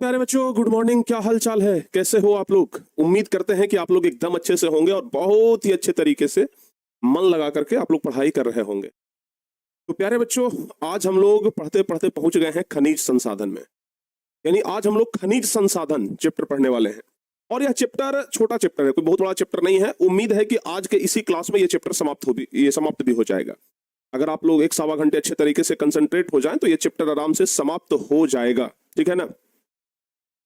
प्यारे बच्चों, good morning. क्या हाल चाल है, कैसे हो आप लोग? उम्मीद करते हैं कि आप लोग एकदम अच्छे से होंगे और बहुत ही अच्छे तरीके से मन लगा करके आप लोग पढ़ाई कर रहे होंगे। तो प्यारे बच्चों, आज हम लोग पढ़ते पढ़ते पहुंच गए हैं खनिज संसाधन में। यानी आज हम लोग खनिज संसाधन चैप्टर पढ़ने वाले हैं। और यह चैप्टर छोटा चैप्टर है, कोई बहुत बड़ा चैप्टर नहीं है। उम्मीद है कि आज के इसी क्लास में यह चैप्टर समाप्त भी हो जाएगा। अगर आप लोग 1-1.25 घंटे अच्छे तरीके से कंसंट्रेट हो जाएं तो ये चैप्टर आराम से समाप्त हो जाएगा। ठीक है ना?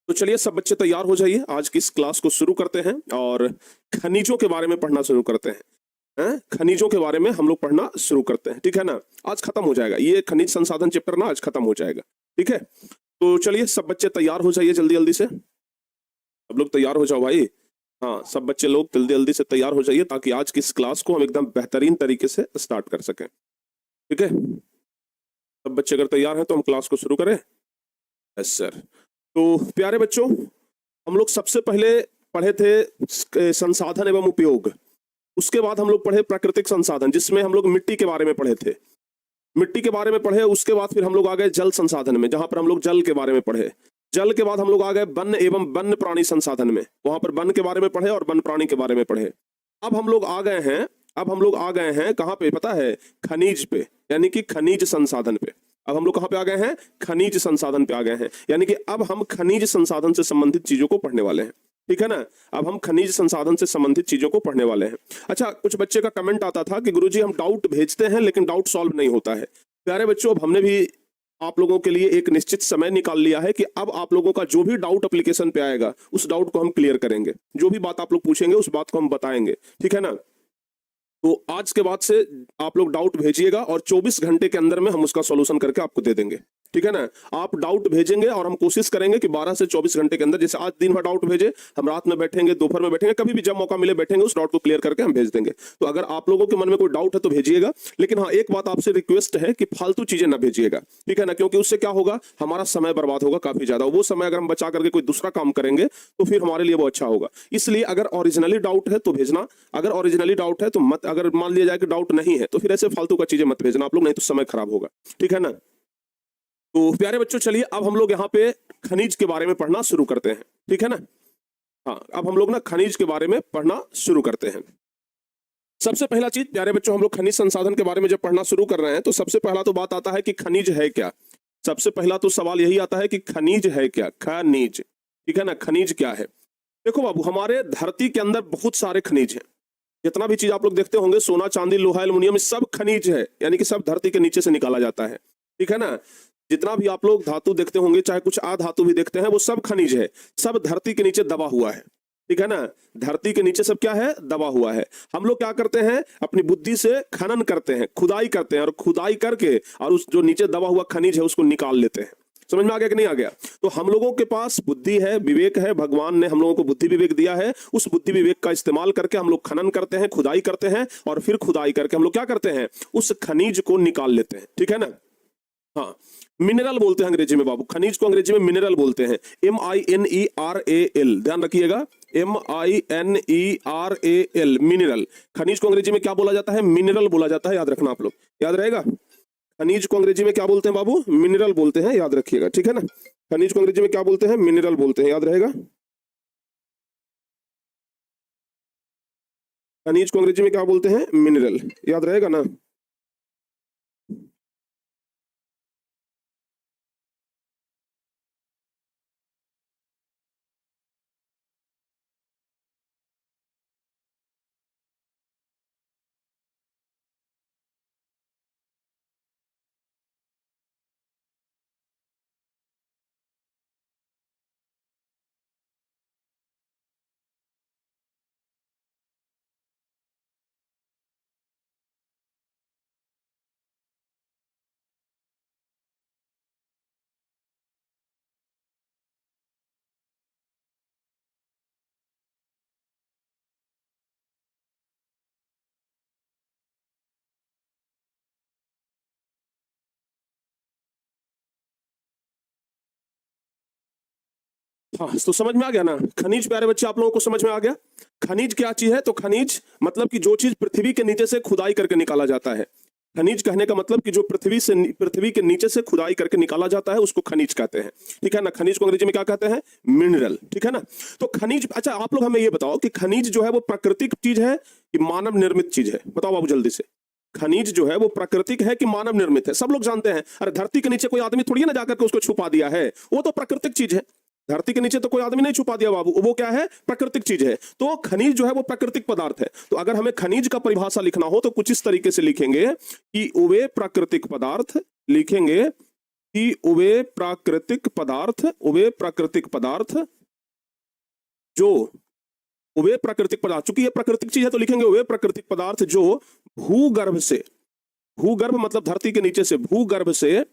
तो चलिए सब बच्चे तैयार हो जाइए, आज की इस क्लास को शुरू करते हैं और खनिजों के बारे में पढ़ना शुरू करते हैं। खनिजों के बारे में हम लोग पढ़ना शुरू करते हैं। ठीक है ना? आज खत्म हो जाएगा ये खनिज संसाधन चैप्टर ना, आज खत्म हो जाएगा। ठीक है, तो चलिए सब बच्चे तैयार हो जाइए जल्दी जल्दी से। सब लोग तैयार हो जाओ भाई। हाँ, सब बच्चे लोग जल्दी जल्दी से तैयार हो जाइए ताकि आज की इस क्लास को हम एकदम बेहतरीन तरीके से स्टार्ट कर सकें। ठीक है, सब बच्चे अगर तैयार हैं तो हम क्लास को शुरू करें। Yes sir. तो प्यारे बच्चों, हम लोग सबसे पहले पढ़े थे संसाधन एवं उपयोग। उसके बाद हम लोग पढ़े प्राकृतिक संसाधन, जिसमें हम लोग मिट्टी के बारे में पढ़े थे। मिट्टी के बारे में पढ़े, उसके बाद फिर हम लोग आ गए जल संसाधन में, जहां पर हम लोग जल के बारे में पढ़े। जल के बाद हम लोग आ गए वन्य एवं वन्य प्राणी संसाधन में, वहां पर वन के बारे में पढ़े और वन्य प्राणी के बारे में पढ़े। अब हम लोग आ गए हैं कहां पे पता है? खनिज पे, यानी कि खनिज संसाधन पे। अब हम लोग कहां पे आ गए हैं? खनिज संसाधन पे आ गए हैं। यानी कि अब हम खनिज संसाधन से संबंधित चीजों को पढ़ने वाले हैं। ठीक है ना? अब हम खनिज संसाधन से संबंधित चीजों को पढ़ने वाले हैं। अच्छा, कुछ बच्चे का कमेंट आता था कि गुरुजी हम डाउट भेजते हैं लेकिन डाउट सॉल्व नहीं होता है। प्यारे बच्चों, अब हमने भी आप लोगों के लिए एक निश्चित समय निकाल लिया है कि अब आप लोगों का जो भी डाउट एप्लीकेशन पे आएगा उस डाउट को हम क्लियर करेंगे। जो भी बात आप लोग पूछेंगे उस बात को हम बताएंगे। ठीक है ना? तो आज के बाद से आप लोग डाउट भेजिएगा और 24 घंटे के अंदर में हम उसका सॉल्यूशन करके आपको दे देंगे। ठीक है ना? आप डाउट भेजेंगे और हम कोशिश करेंगे कि 12 से 24 घंटे के अंदर, जैसे आज दिन भर डाउट भेजे, हम रात में बैठेंगे, दोपहर में बैठेंगे, कभी भी जब मौका मिले बैठेंगे, उस डाउट को क्लियर करके हम भेज देंगे। तो अगर आप लोगों के मन में कोई डाउट है तो भेजिएगा, लेकिन हाँ, एक बात आपसे रिक्वेस्ट है कि फालतू चीजें ना भेजिएगा। ठीक है ना? क्योंकि उससे क्या होगा, हमारा समय बर्बाद होगा काफी ज्यादा। वो समय अगर हम बचा करके कोई दूसरा काम करेंगे तो फिर हमारे लिए वो अच्छा होगा। इसलिए अगर ओरिजिनली डाउट है तो भेजना, अगर ओरिजिनली डाउट है तो मत। अगर मान लिया जाए कि डाउट नहीं है तो फिर ऐसे फालतू का चीजें मत भेजना आप लोग, नहीं तो समय खराब होगा। ठीक है ना? तो प्यारे बच्चों, चलिए अब हम लोग यहाँ पे खनिज के बारे में पढ़ना शुरू करते हैं। ठीक है ना? हाँ, अब हम लोग ना खनिज के बारे में पढ़ना शुरू करते हैं। सबसे पहला चीज प्यारे बच्चों, हम लोग खनिज संसाधन के बारे में जब पढ़ना शुरू कर रहे हैं तो सबसे पहला तो बात आता है कि खनिज है क्या। सबसे पहला तो सवाल यही आता है कि खनिज है क्या। खनिज, ठीक है ना? खनिज क्या है? देखो बाबू, हमारे धरती के अंदर बहुत सारे खनिज हैं। जितना भी चीज आप लोग देखते होंगे, सोना चांदी लोहा एल्युमिनियम, सब खनिज है, यानी कि सब धरती के नीचे से निकाला जाता है। ठीक है ना? जितना भी आप लोग धातु देखते होंगे, चाहे कुछ अधातु भी देखते हैं, वो सब खनिज है, सब धरती के नीचे दबा हुआ है। ठीक है ना? धरती के नीचे सब क्या है? दबा हुआ है। हम लोग क्या करते हैं? अपनी बुद्धि से खनन करते हैं, खुदाई करते हैं, और खुदाई करके और उस जो नीचे दबा हुआ खनिज है उसको निकाल लेते हैं। समझ में आ गया कि नहीं आ गया? तो हम लोगों के पास बुद्धि है, विवेक है, भगवान ने हम लोगों को बुद्धि विवेक दिया है। उस बुद्धि विवेक का इस्तेमाल करके हम लोग खनन करते हैं, खुदाई करते हैं, और फिर खुदाई करके हम लोग क्या करते हैं? उस खनिज को निकाल लेते हैं। ठीक है ना? हाँ, मिनरल बोलते हैं अंग्रेजी में बाबू। खनिज को अंग्रेजी में मिनरल बोलते हैं, MINERAL। ध्यान रखिएगा, MINERAL, मिनरल। खनिज को अंग्रेजी में क्या बोला जाता है? मिनरल बोला जाता है। याद रखना आप लोग, याद रहेगा। खनिज को अंग्रेजी में क्या बोलते हैं बाबू? मिनरल बोलते हैं, याद रखिएगा। ठीक है ना? खनिज को अंग्रेजी में क्या बोलते हैं? मिनरल बोलते हैं, याद रहेगा। खनिज को अंग्रेजी में क्या बोलते हैं? मिनरल, याद रहेगा ना? हाँ, तो समझ में आ गया ना खनिज? प्यारे बच्चे, आप लोगों को समझ में आ गया खनिज क्या चीज है? तो खनिज मतलब कि जो चीज पृथ्वी के नीचे से खुदाई करके निकाला जाता है। खनिज कहने का मतलब कि जो पृथ्वी के नीचे से खुदाई करके निकाला जाता है उसको खनिज कहते हैं, ठीक है ना। खनिज को अंग्रेजी में क्या कहते हैं? मिनरल, ठीक है ना। तो खनिज, अच्छा आप लोग हमें ये बताओ कि खनिज जो है वो प्राकृतिक चीज है कि मानव निर्मित चीज है? बताओ बाबू जल्दी से। खनिज जो है वो प्राकृतिक है कि मानव निर्मित है? सब लोग जानते हैं, अरे धरती के नीचे कोई आदमी थोड़ी ना जाकर के उसको छुपा दिया है, वो तो प्राकृतिक चीज है। धरती के नीचे तो कोई आदमी नहीं छुपा दिया बाबू, वो क्या है? प्राकृतिक चीज है। तो खनिज जो है वो प्राकृतिक पदार्थ है। तो अगर हमें खनिज का परिभाषा लिखना हो तो कुछ इस तरीके से लिखेंगे कि वे प्राकृतिक पदार्थ, लिखेंगे कि वे प्राकृतिक पदार्थ, वे प्राकृतिक पदार्थ जो, वे प्राकृतिक पदार्थ, चूंकि ये प्राकृतिक चीज है तो लिखेंगे वे प्राकृतिक पदार्थ जो भूगर्भ से, भूगर्भ मतलब धरती के नीचे से, भूगर्भ से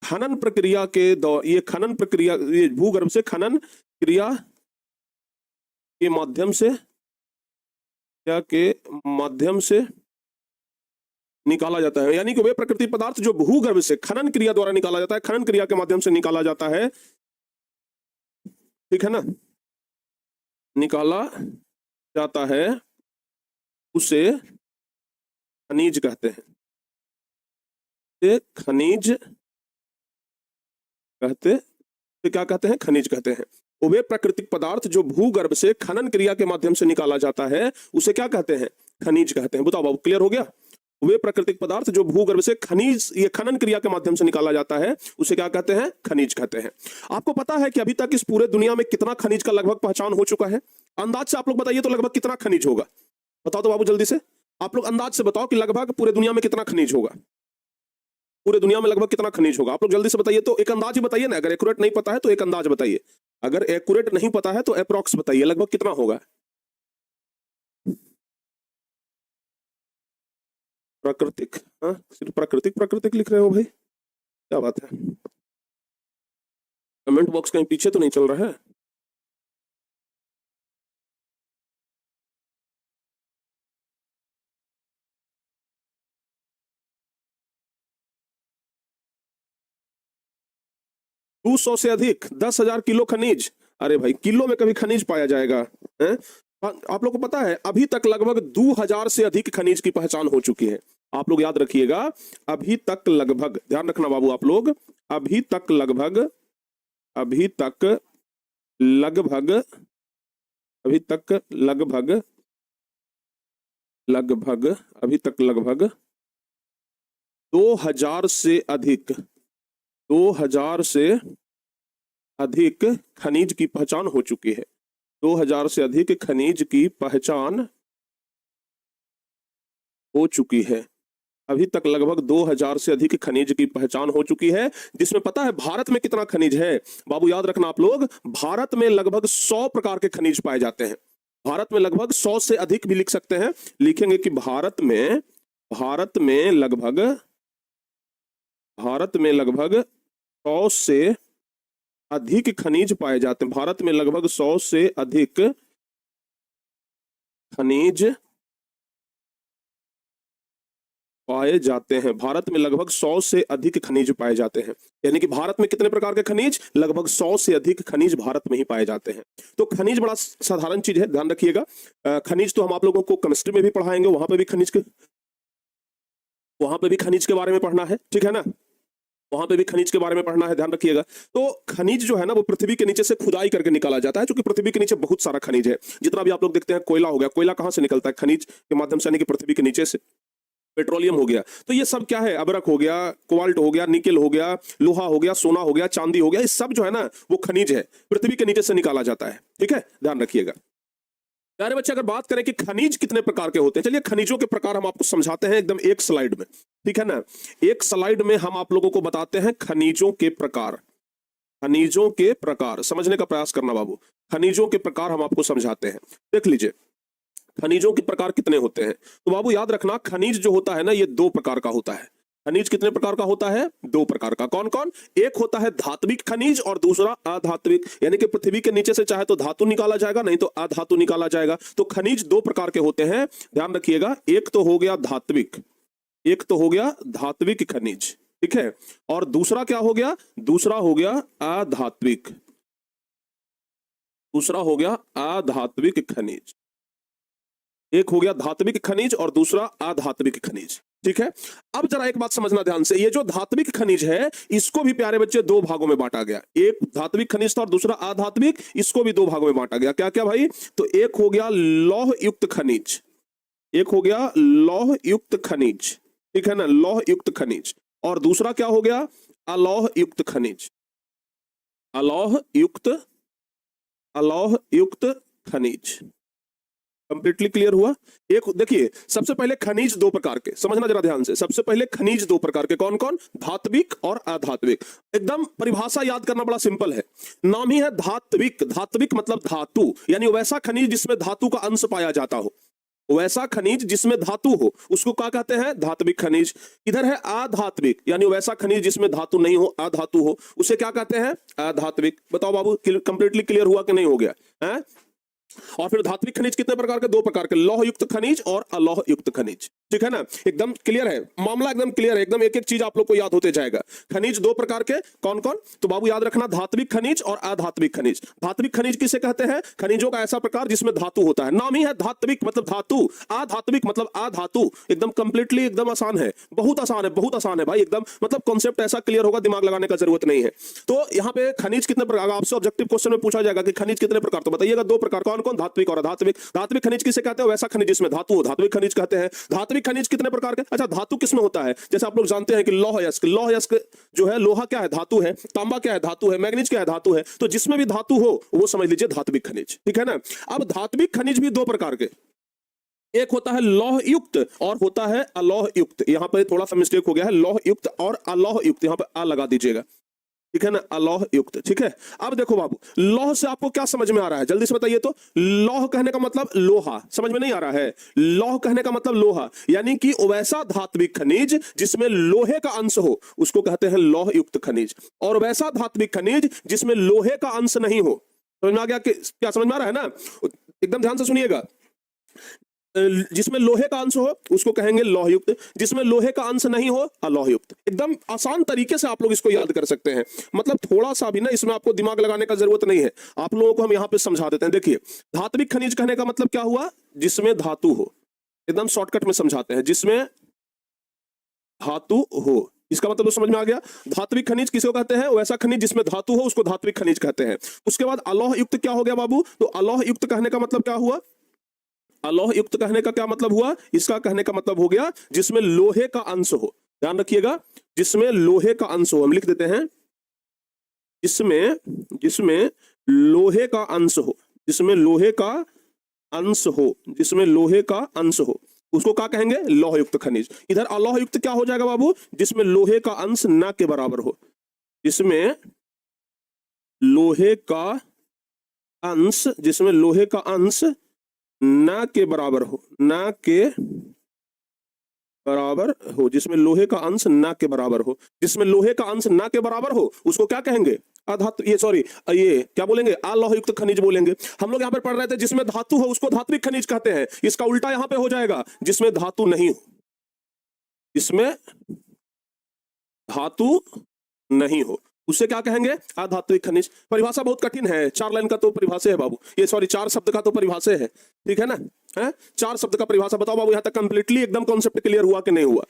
खनन प्रक्रिया के ये खनन प्रक्रिया, ये भूगर्भ से खनन क्रिया के माध्यम से, क्या के माध्यम से निकाला जाता है। यानी कि वे प्राकृतिक पदार्थ जो भूगर्भ से खनन क्रिया द्वारा निकाला जाता है, खनन क्रिया के माध्यम से निकाला जाता है, ठीक है ना, निकाला जाता है, उसे खनिज कहते हैं। खनिज कहते, तो क्या कहते हैं? खनिज कहते हैं। वे प्राकृतिक पदार्थ जो भूगर्भ से खनन क्रिया के माध्यम से निकाला जाता है उसे क्या कहते हैं? खनिज कहते हैं। बताओ बाबू, क्लियर हो गया? वे प्राकृतिक पदार्थ जो भूगर्भ से खनिज, ये खनन क्रिया के माध्यम से निकाला जाता है उसे क्या कहते हैं? खनिज कहते हैं। आपको पता है कि अभी तक इस पूरे दुनिया में कितना खनिज का लगभग पहचान हो चुका है? अंदाज से आप लोग बताइए तो लगभग कितना खनिज होगा? बताओ तो बाबू जल्दी से, आप लोग अंदाज से बताओ कि लगभग पूरे दुनिया में कितना खनिज होगा? पूरे दुनिया में लगभग कितना खनिज होगा? आप लोग जल्दी से बताइए। तो एक अंदाज ही बताइए ना, अगर एक्यूरेट नहीं पता है तो एक अंदाज बताइए, अगर एक्यूरेट नहीं पता है तो अप्रॉक्स बताइए लगभग कितना होगा। प्राकृतिक, हाँ सिर्फ प्राकृतिक प्राकृतिक लिख रहे हो भाई, क्या बात है? कमेंट बॉक्स कहीं पीछे तो नहीं चल रहा है? दो सौ से अधिक, 10,000 किलो खनिज। अरे भाई किलो में कभी खनिज पाया जाएगा है? आप लोग को पता है अभी तक लगभग 2000 से अधिक खनिज की पहचान हो चुकी है। आप लोग याद रखिएगा, अभी तक लगभग, ध्यान रखना बाबू आप लोग, अभी तक लगभग, अभी तक लगभग, अभी तक लगभग, लगभग अभी तक लगभग 2000 से अधिक, 2000 से अधिक खनिज की पहचान हो चुकी है। 2000 से अधिक खनिज की पहचान हो चुकी है। अभी तक लगभग 2000 से अधिक खनिज की पहचान हो चुकी है, जिसमें पता है भारत में कितना खनिज है? बाबू याद रखना आप लोग, भारत में लगभग 100 प्रकार के खनिज पाए जाते हैं। भारत में लगभग 100 से अधिक भी लिख सकते हैं, लिखेंगे कि भारत में लगभग, भारत में लगभग 100 से अधिक खनिज पाए जाते हैं। भारत में लगभग 100 से अधिक खनिज पाए जाते हैं। भारत में लगभग 100 से अधिक खनिज पाए जाते हैं। यानी कि भारत में कितने प्रकार के खनिज? लगभग 100 से अधिक खनिज भारत में ही पाए जाते हैं। तो खनिज बड़ा साधारण चीज है, ध्यान रखिएगा। खनिज तो हम आप लोगों को केमिस्ट्री में भी पढ़ाएंगे, वहां पे भी खनिज के बारे में पढ़ना है, ठीक है ना, वहां पे भी खनिज के बारे में पढ़ना है, ध्यान रखिएगा। तो खनिज जो है ना वो पृथ्वी के नीचे से खुदाई करके निकाला जाता है, क्योंकि पृथ्वी के नीचे बहुत सारा खनिज है। जितना भी आप लोग देखते हैं कोयला हो गया, कोयला कहां से निकलता है? खनिज के माध्यम से, यानी कि पृथ्वी के नीचे से। पेट्रोलियम हो गया, तो ये सब क्या है? अबरक हो गया, कोबाल्ट हो गया, निकेल हो गया, लोहा हो गया, सोना हो गया, चांदी हो गया, ये सब जो है ना वो खनिज है, पृथ्वी के नीचे से निकाला जाता है, ठीक है, ध्यान रखिएगा। प्यारे बच्चे, अगर बात करें कि खनिज कितने प्रकार के होते हैं, चलिए खनिजों के प्रकार हम आपको समझाते हैं एकदम एक स्लाइड में, ठीक है ना। एक स्लाइड में हम आप लोगों को बताते हैं खनिजों के प्रकार। खनिजों के प्रकार समझने का प्रयास करना बाबू, खनिजों के प्रकार हम आपको समझाते हैं। देख लीजिए खनिजों के प्रकार कितने होते हैं। तो बाबू याद रखना, खनिज जो होता है ना ये 2 प्रकार का होता है। खनिज कितने प्रकार का होता है? 2 प्रकार का। कौन कौन? एक होता है धात्विक खनिज और दूसरा अधात्विक, यानी कि पृथ्वी के नीचे से चाहे तो धातु निकाला जाएगा, नहीं तो अधातु निकाला जाएगा। तो खनिज 2 प्रकार के होते हैं, ध्यान रखिएगा। एक तो हो गया धात्विक, एक तो हो गया धात्विक खनिज, ठीक है, और दूसरा क्या हो गया? दूसरा हो गया अधात्विक, दूसरा हो गया अधात्विक खनिज। एक हो गया धात्विक खनिज और दूसरा अधात्विक खनिज। ठीक है। अब जरा एक बात समझना ध्यान से, ये जो धात्विक खनिज है इसको भी प्यारे बच्चे दो भागों में बांटा गया। एक धात्विक खनिज था और दूसरा अधात्विक, इसको भी दो भागों में बांटा गया। क्या क्या भाई? तो एक हो गया लौह युक्त खनिज, एक हो गया लौह युक्त खनिज, ठीक है ना, लौह युक्त खनिज। और दूसरा क्या हो गया? अलौह युक्त खनिज, अलौह युक्त, अलौह युक्त खनिज। कंप्लीटली क्लियर हुआ? एक देखिए, सबसे पहले खनिज दो प्रकार के, समझना जरा ध्यान से। सबसे पहले खनिज दो प्रकार के, कौन कौन? धात्विक और अधात्विक। एकदम परिभाषा याद करना बड़ा सिंपल है, नाम ही है धात्विक। धात्विक मतलब धातु, यानी वैसा खनिज जिसमें धातु का अंश पाया जाता हो, वैसा खनिज जिसमें धातु हो उसको क्या कहते हैं? धात्विक खनिज। इधर है अधात्विक, यानी वैसा खनिज जिसमें धातु नहीं हो, अधातु हो, उसे क्या कहते हैं? अधात्विक। बताओ बाबू, कंप्लीटली क्लियर हुआ कि नहीं हो गया है? और फिर धात्विक खनिज कितने प्रकार के? दो प्रकार के, लौह युक्त खनिज और अलौह युक्त खनिज। ठीक है ना, एकदम क्लियर है, मामला एकदम क्लियर है, एकदम एक एक चीज आप लोग को याद होते जाएगा। खनिज दो प्रकार के, कौन कौन? तो बाबू याद रखना, धात्विक खनिज और अधात्विक खनिज। धात्विक खनिज किसे कहते हैं? खनिजों का ऐसा प्रकार जिसमें धातु होता है, नाम ही है धात्विक मतलब धातु, अधात्विक मतलब अधातु। एकदम कंप्लीटली एकदम आसान है, बहुत आसान है, बहुत आसान है भाई, एकदम मतलब कॉन्सेप्ट ऐसा क्लियर होगा, दिमाग लगाने का जरूरत नहीं है। तो यहाँ पे खनिज कितने प्रकार, आपसे ऑब्जेक्टिव क्वेश्चन में पूछा जाएगा कि खनिज कितने प्रकार, तो बताइएगा दो प्रकार, कौन कौन? धात्विक और अधात्विक। धात्विक खनिज किसे कहते हैं? वैसा खनिज जिसमें धातु हो, धात्विक खनिज कहते हैं। धात्विक खनिज कितने प्रकार के? अच्छा, धातु किसमें होता है? जैसे आप लोग जानते हैं कि लौह अयस्क, लौह अयस्क जो है, लोहा क्या है? धातु है। तांबा क्या है? धातु है। मैग्नीज क्या है? धातु है। तो जिसमें भी धातु हो वो समझ लीजिए धात्विक खनिज, ठीक है ना। अब धात्विक खनिज भी दो प्रकार के, एक होता है लौह युक्त और होता है अलौह युक्त। यहां पर थोड़ा सा मिस्टेक हो गया है, लौह युक्त और अलौह युक्त, यहां पर आ लगा दीजिएगा, ठीक है ना, अलौह युक्त। ठीक है, अब देखो बाबू, लौह से आपको क्या समझ में आ रहा है? जल्दी से बताइए तो। लौह कहने का मतलब लोहा, समझ में नहीं आ रहा है? लौह कहने का मतलब लोहा, यानी कि वैसा धात्विक खनिज जिसमें लोहे का अंश हो उसको कहते हैं लौह युक्त खनिज, और वैसा धात्विक खनिज जिसमें लोहे का अंश नहीं हो। समझ में आ गया? क्या समझ में आ रहा है ना? एकदम ध्यान से सुनिएगा। जिसमें लोहे का अंश हो उसको कहेंगे लौह युक्त, जिसमें लोहे का अंश नहीं हो अलौह युक्त। एकदम आसान तरीके से आप लोग इसको याद कर सकते हैं, मतलब थोड़ा सा भी ना इसमें आपको दिमाग लगाने का जरूरत नहीं है, आप लोगों को हम यहां पे समझा देते हैं। देखिए, धात्विक खनिज कहने का मतलब क्या हुआ? जिसमें धातु हो, एकदम शॉर्टकट में समझाते हैं, जिसमें धातु हो, इसका मतलब तो समझ में आ गया। धात्विक खनिज किसको कहते हैं? वैसा खनिज जिसमें धातु हो उसको धात्विक खनिज कहते हैं। उसके बाद अलौह युक्त क्या हो गया बाबू? तो अलौह युक्त कहने का मतलब क्या हुआ? अलौह युक्त कहने का क्या मतलब हुआ? इसका कहने का मतलब हो गया जिसमें लोहे का अंश हो। ध्यान रखिएगा, जिसमें लोहे का अंश हो, हम लिख देते हैं जिसमें लोहे का अंश हो, जिसमें लोहे का अंश हो, जिसमें लोहे का अंश हो, उसको क्या कहेंगे? लौह युक्त खनिज। इधर अलौह युक्त क्या हो जाएगा बाबू? जिसमें लोहे का अंश ना के बराबर हो, जिसमें लोहे का अंश, जिसमें लोहे का अंश ना के बराबर हो, ना के बराबर हो, जिसमें लोहे का अंश ना के बराबर हो, जिसमें लोहे का अंश ना के बराबर हो उसको क्या कहेंगे? अधातु, ये क्या बोलेंगे? अलौह युक्त खनिज बोलेंगे। हम लोग यहाँ पर पढ़ रहे थे जिसमें धातु हो उसको धात्विक खनिज कहते हैं, इसका उल्टा यहाँ पे हो जाएगा, जिसमें धातु नहीं हो, जिसमें धातु नहीं हो उसे क्या कहेंगे? अधात्विक खनिज। परिभाषा बहुत कठिन है, 4 लाइन का तो परिभाषा है बाबू, ये 4 शब्द का तो परिभाषा है, ठीक है ना, है 4 शब्द का परिभाषा। बताओ बाबू, यहां तक कंप्लीटली एकदम कॉन्सेप्ट क्लियर हुआ कि नहीं हुआ?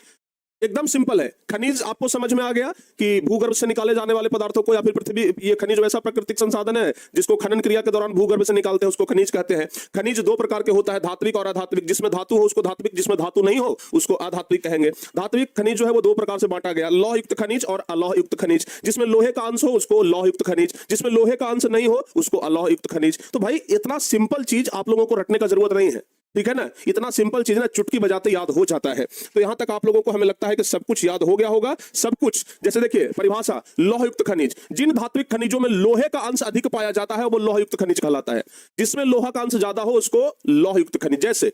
एकदम सिंपल है। खनिज आपको समझ में आ गया कि भूगर्भ से निकाले जाने वाले पदार्थों को, या फिर पृथ्वी, ये खनिज वैसा प्राकृतिक संसाधन है जिसको खनन क्रिया के दौरान भूगर्भ से निकालते हैं, उसको खनिज कहते हैं। खनिज दो प्रकार के होता है, धात्विक और अधात्विक। जिसमें धातु हो उसको धात्विक, जिसमें धातु नहीं हो उसको अधात्विक कहेंगे। धात्विक खनिज जो है वो दो प्रकार से बांटा गया, लौह युक्त खनिज और अलौह युक्त खनिज। जिसमें लोहे का अंश हो उसको लौह युक्त खनिज, जिसमें लोहे का अंश नहीं हो उसको अलौह युक्त खनिज। तो भाई इतना सिंपल चीज आप लोगों को रटने का जरूरत नहीं है, ठीक है ना, इतना सिंपल चीज ना चुटकी बजाते याद हो जाता है। तो यहां तक आप लोगों को हमें लगता है कि सब कुछ याद हो गया होगा, सब कुछ। जैसे देखिए परिभाषा, लौह युक्त खनिज, जिन धात्विक खनिजों में लोहे का अंश अधिक पाया जाता है वो लौह युक्त खनिज कहलाता है। जिसमें लोहा का अंश ज्यादा हो उसको लौह युक्त खनिज, जैसे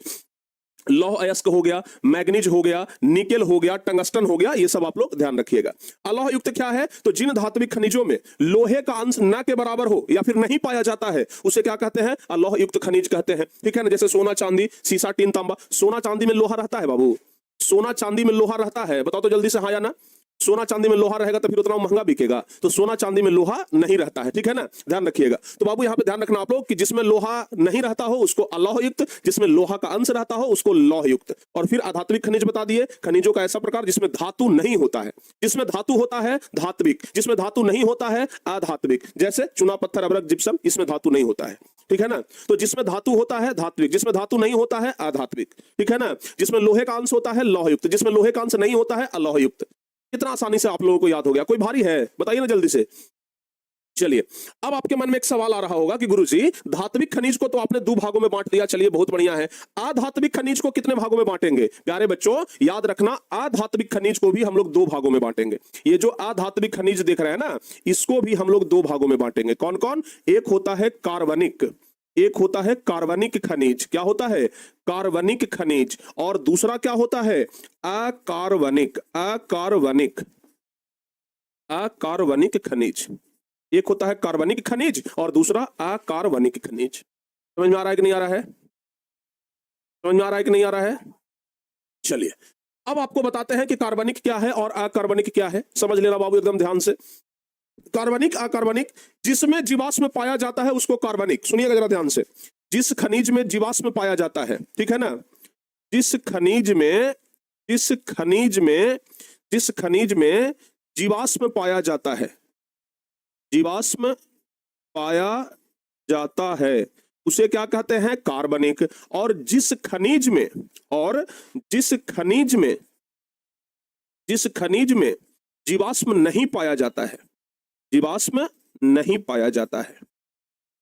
लौह अयस्क हो गया, मैग्नीज हो गया, निकेल हो गया, टंगस्टन हो गया, ये सब आप लोग ध्यान रखिएगा। अलौह युक्त क्या है? तो जिन धात्विक खनिजों में लोहे का अंश ना के बराबर हो या फिर नहीं पाया जाता है उसे क्या कहते हैं? अलौह युक्त खनिज कहते हैं, ठीक है ना। जैसे सोना, चांदी, सीसा, टीन, तांबा। सोना चांदी में लोहा रहता है बाबू, सोना चांदी में लोहा रहता है, बताओ तो जल्दी से हाँ या ना? सोना चांदी में लोहा रहेगा तो फिर उतना महंगा बिकेगा, तो सोना चांदी में लोहा नहीं रहता है, ठीक है ना, ध्यान रखिएगा। तो बाबू यहाँ पे ध्यान रखना आप लोग कि जिसमें लोहा नहीं रहता हो उसको अलौह युक्त, जिसमें लोहा का अंश रहता हो उसको लौह युक्त। और फिर अधात्विक खनिज बता दिए, खनिजों का ऐसा प्रकार जिसमें धातु नहीं होता है, जिसमें धातु होता है धात्विक, जिसमें धातु नहीं होता है अधात्विक। जैसे चुना, पत्थर, अबरक, जिप्सम, इसमें धातु नहीं होता है, ठीक है ना। तो जिसमें धातु होता है धात्विक, जिसमें धातु नहीं होता है अधात्विक, ठीक है ना। जिसमें लोहे का अंश होता है लौह युक्त, जिसमें लोहे का अंश नहीं होता है अलौह युक्त। कितना आसानी से आप लोगों को याद हो गया, कोई भारी है बताइए ना जल्दी से। चलिए, अब आपके मन में एक सवाल आ रहा होगा कि गुरुजी धात्विक खनिज को तो आपने दो भागों में बांट दिया, चलिए बहुत बढ़िया है, अधात्विक खनिज को कितने भागों में बांटेंगे? प्यारे बच्चों याद रखना, अधात्विक खनिज को भी हम लोग दो भागों में बांटेंगे। ये जो अधात्विक खनिज देख रहे हैं ना, इसको भी हम लोग दो भागों में बांटेंगे। कौन कौन? एक होता है कार्बनिक, एक होता है कार्बनिक खनिज। क्या होता है? कार्बनिक खनिज। और दूसरा क्या होता है? अकार्बनिक, अकार्बनिक, अकार्बनिक खनिज। एक होता है कार्बनिक खनिज और दूसरा अकार्बनिक खनिज। समझ में आ रहा है कि नहीं आ रहा है? समझ में आ रहा है कि नहीं आ रहा है? चलिए, अब आपको बताते हैं कि कार्बनिक क्या है और अकार्बनिक क्या है। समझ लेना बाबू एकदम ध्यान से। कार्बनिक, अकार्बनिक, जिसमें जीवाश्म पाया जाता है उसको कार्बनिक। सुनिएगा जरा ध्यान से, जिस खनिज में जीवाश्म पाया जाता है, ठीक है ना, जिस खनिज में, जिस खनिज में, जिस खनिज में जीवाश्म पाया जाता है, जीवाश्म पाया जाता है उसे क्या कहते हैं? कार्बनिक। और जिस खनिज में, और जिस खनिज में, जिस खनिज में जीवाश्म नहीं पाया जाता है, जीवाश्म नहीं पाया जाता है,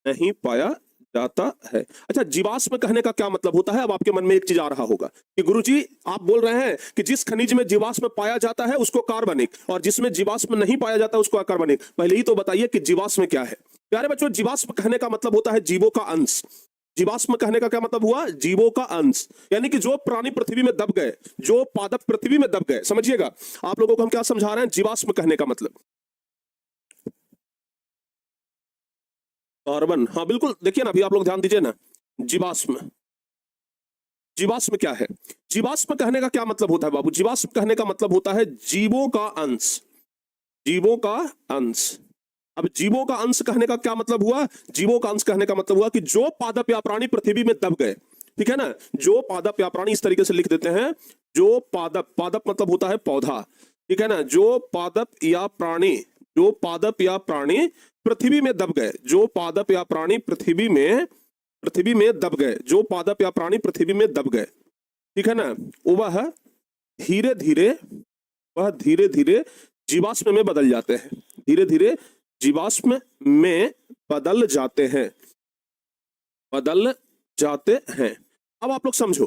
नहीं पाया जाता है। अच्छा, जीवाश्म कहने का क्या मतलब होता है? अब आपके मन में एक चीज आ रहा होगा कि गुरुजी आप बोल रहे हैं कि जिस खनिज में जीवाश्म पाया जाता है उसको कार्बनिक और जिसमें जीवाश्म नहीं पाया जाता उसको अकार्बनिक। पहले ही तो बताइए कि जीवाश्म क्या है। प्यारे बच्चों, जीवाश्म कहने का मतलब होता है जीवों का अंश। जीवाश्म कहने का क्या मतलब हुआ? जीवों का अंश, यानी कि जो प्राणी पृथ्वी में दब गए, जो पादप पृथ्वी में दब गए। समझिएगा, आप लोगों को हम क्या समझा रहे हैं? जीवाश्म कहने का मतलब कार्बन। हाँ बिल्कुल, देखिए ना अभी आप लोग ध्यान दीजिए ना, जीवाश्म, जीवाश्म क्या है? जीवाश्म कहने का क्या मतलब होता है बाबू? जीवाश्म कहने का मतलब होता है जीवों का अंश, जीवों का अंश। अब जीवों का अंश कहने का क्या मतलब हुआ? जीवों का अंश कहने का मतलब हुआ कि जो पादप या प्राणी पृथ्वी में दब गए, ठीक है ना, जो पादप या प्राणी, इस तरीके से लिख देते हैं, जो पादप, पादप मतलब होता है पौधा, ठीक है ना, जो पादप या प्राणी, जो पादप या प्राणी पृथ्वी में दब गए, जो पादप या प्राणी पृथ्वी में दब गए, जो पादप या प्राणी पृथ्वी में दब गए, ठीक है ना, वह धीरे धीरे, वह धीरे धीरे जीवाश्म में बदल जाते हैं, धीरे धीरे जीवाश्म में बदल जाते हैं, बदल जाते हैं। अब आप लोग समझो,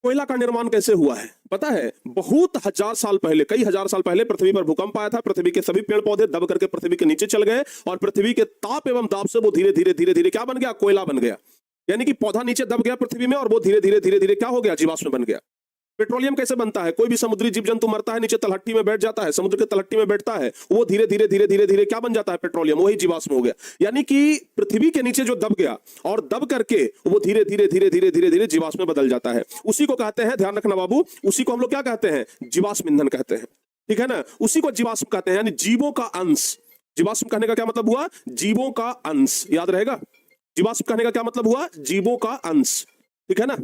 कोयला का निर्माण कैसे हुआ है पता है? बहुत हजार साल पहले, कई हजार साल पहले पृथ्वी पर भूकंप आया था, पृथ्वी के सभी पेड़ पौधे दब करके पृथ्वी के नीचे चल गए और पृथ्वी के ताप एवं दाब से वो धीरे धीरे धीरे धीरे क्या बन गया? कोयला बन गया। यानी कि पौधा नीचे दब गया पृथ्वी में और वो धीरे धीरे धीरे धीरे क्या हो गया? जीवाश्म बन गया। पेट्रोलियम कैसे बनता है? कोई भी समुद्री जीव जंतु मरता है, नीचे तलहट्टी में बैठ जाता है, समुद्र के तलहट्टी में बैठता है, वो धीरे धीरे धीरे धीरे धीरे क्या बन जाता है? पेट्रोलियम, वही जीवाश्म हो गया। यानी कि पृथ्वी के नीचे जो दब गया और दब करके वो धीरे धीरे धीरे धीरे धीरे धीरे जीवाश्म में बदल जाता है, उसी को कहते हैं, ध्यान रखना बाबू, उसी को हम लोग क्या कहते हैं? जीवाश्म ईंधन कहते हैं, ठीक है ना, उसी को जीवाश्म कहते हैं, यानी जीवों का अंश। जीवाश्म कहने का क्या मतलब हुआ? जीवों का अंश, याद रहेगा। जीवाश्म कहने का क्या मतलब हुआ? जीवों का अंश, ठीक है ना,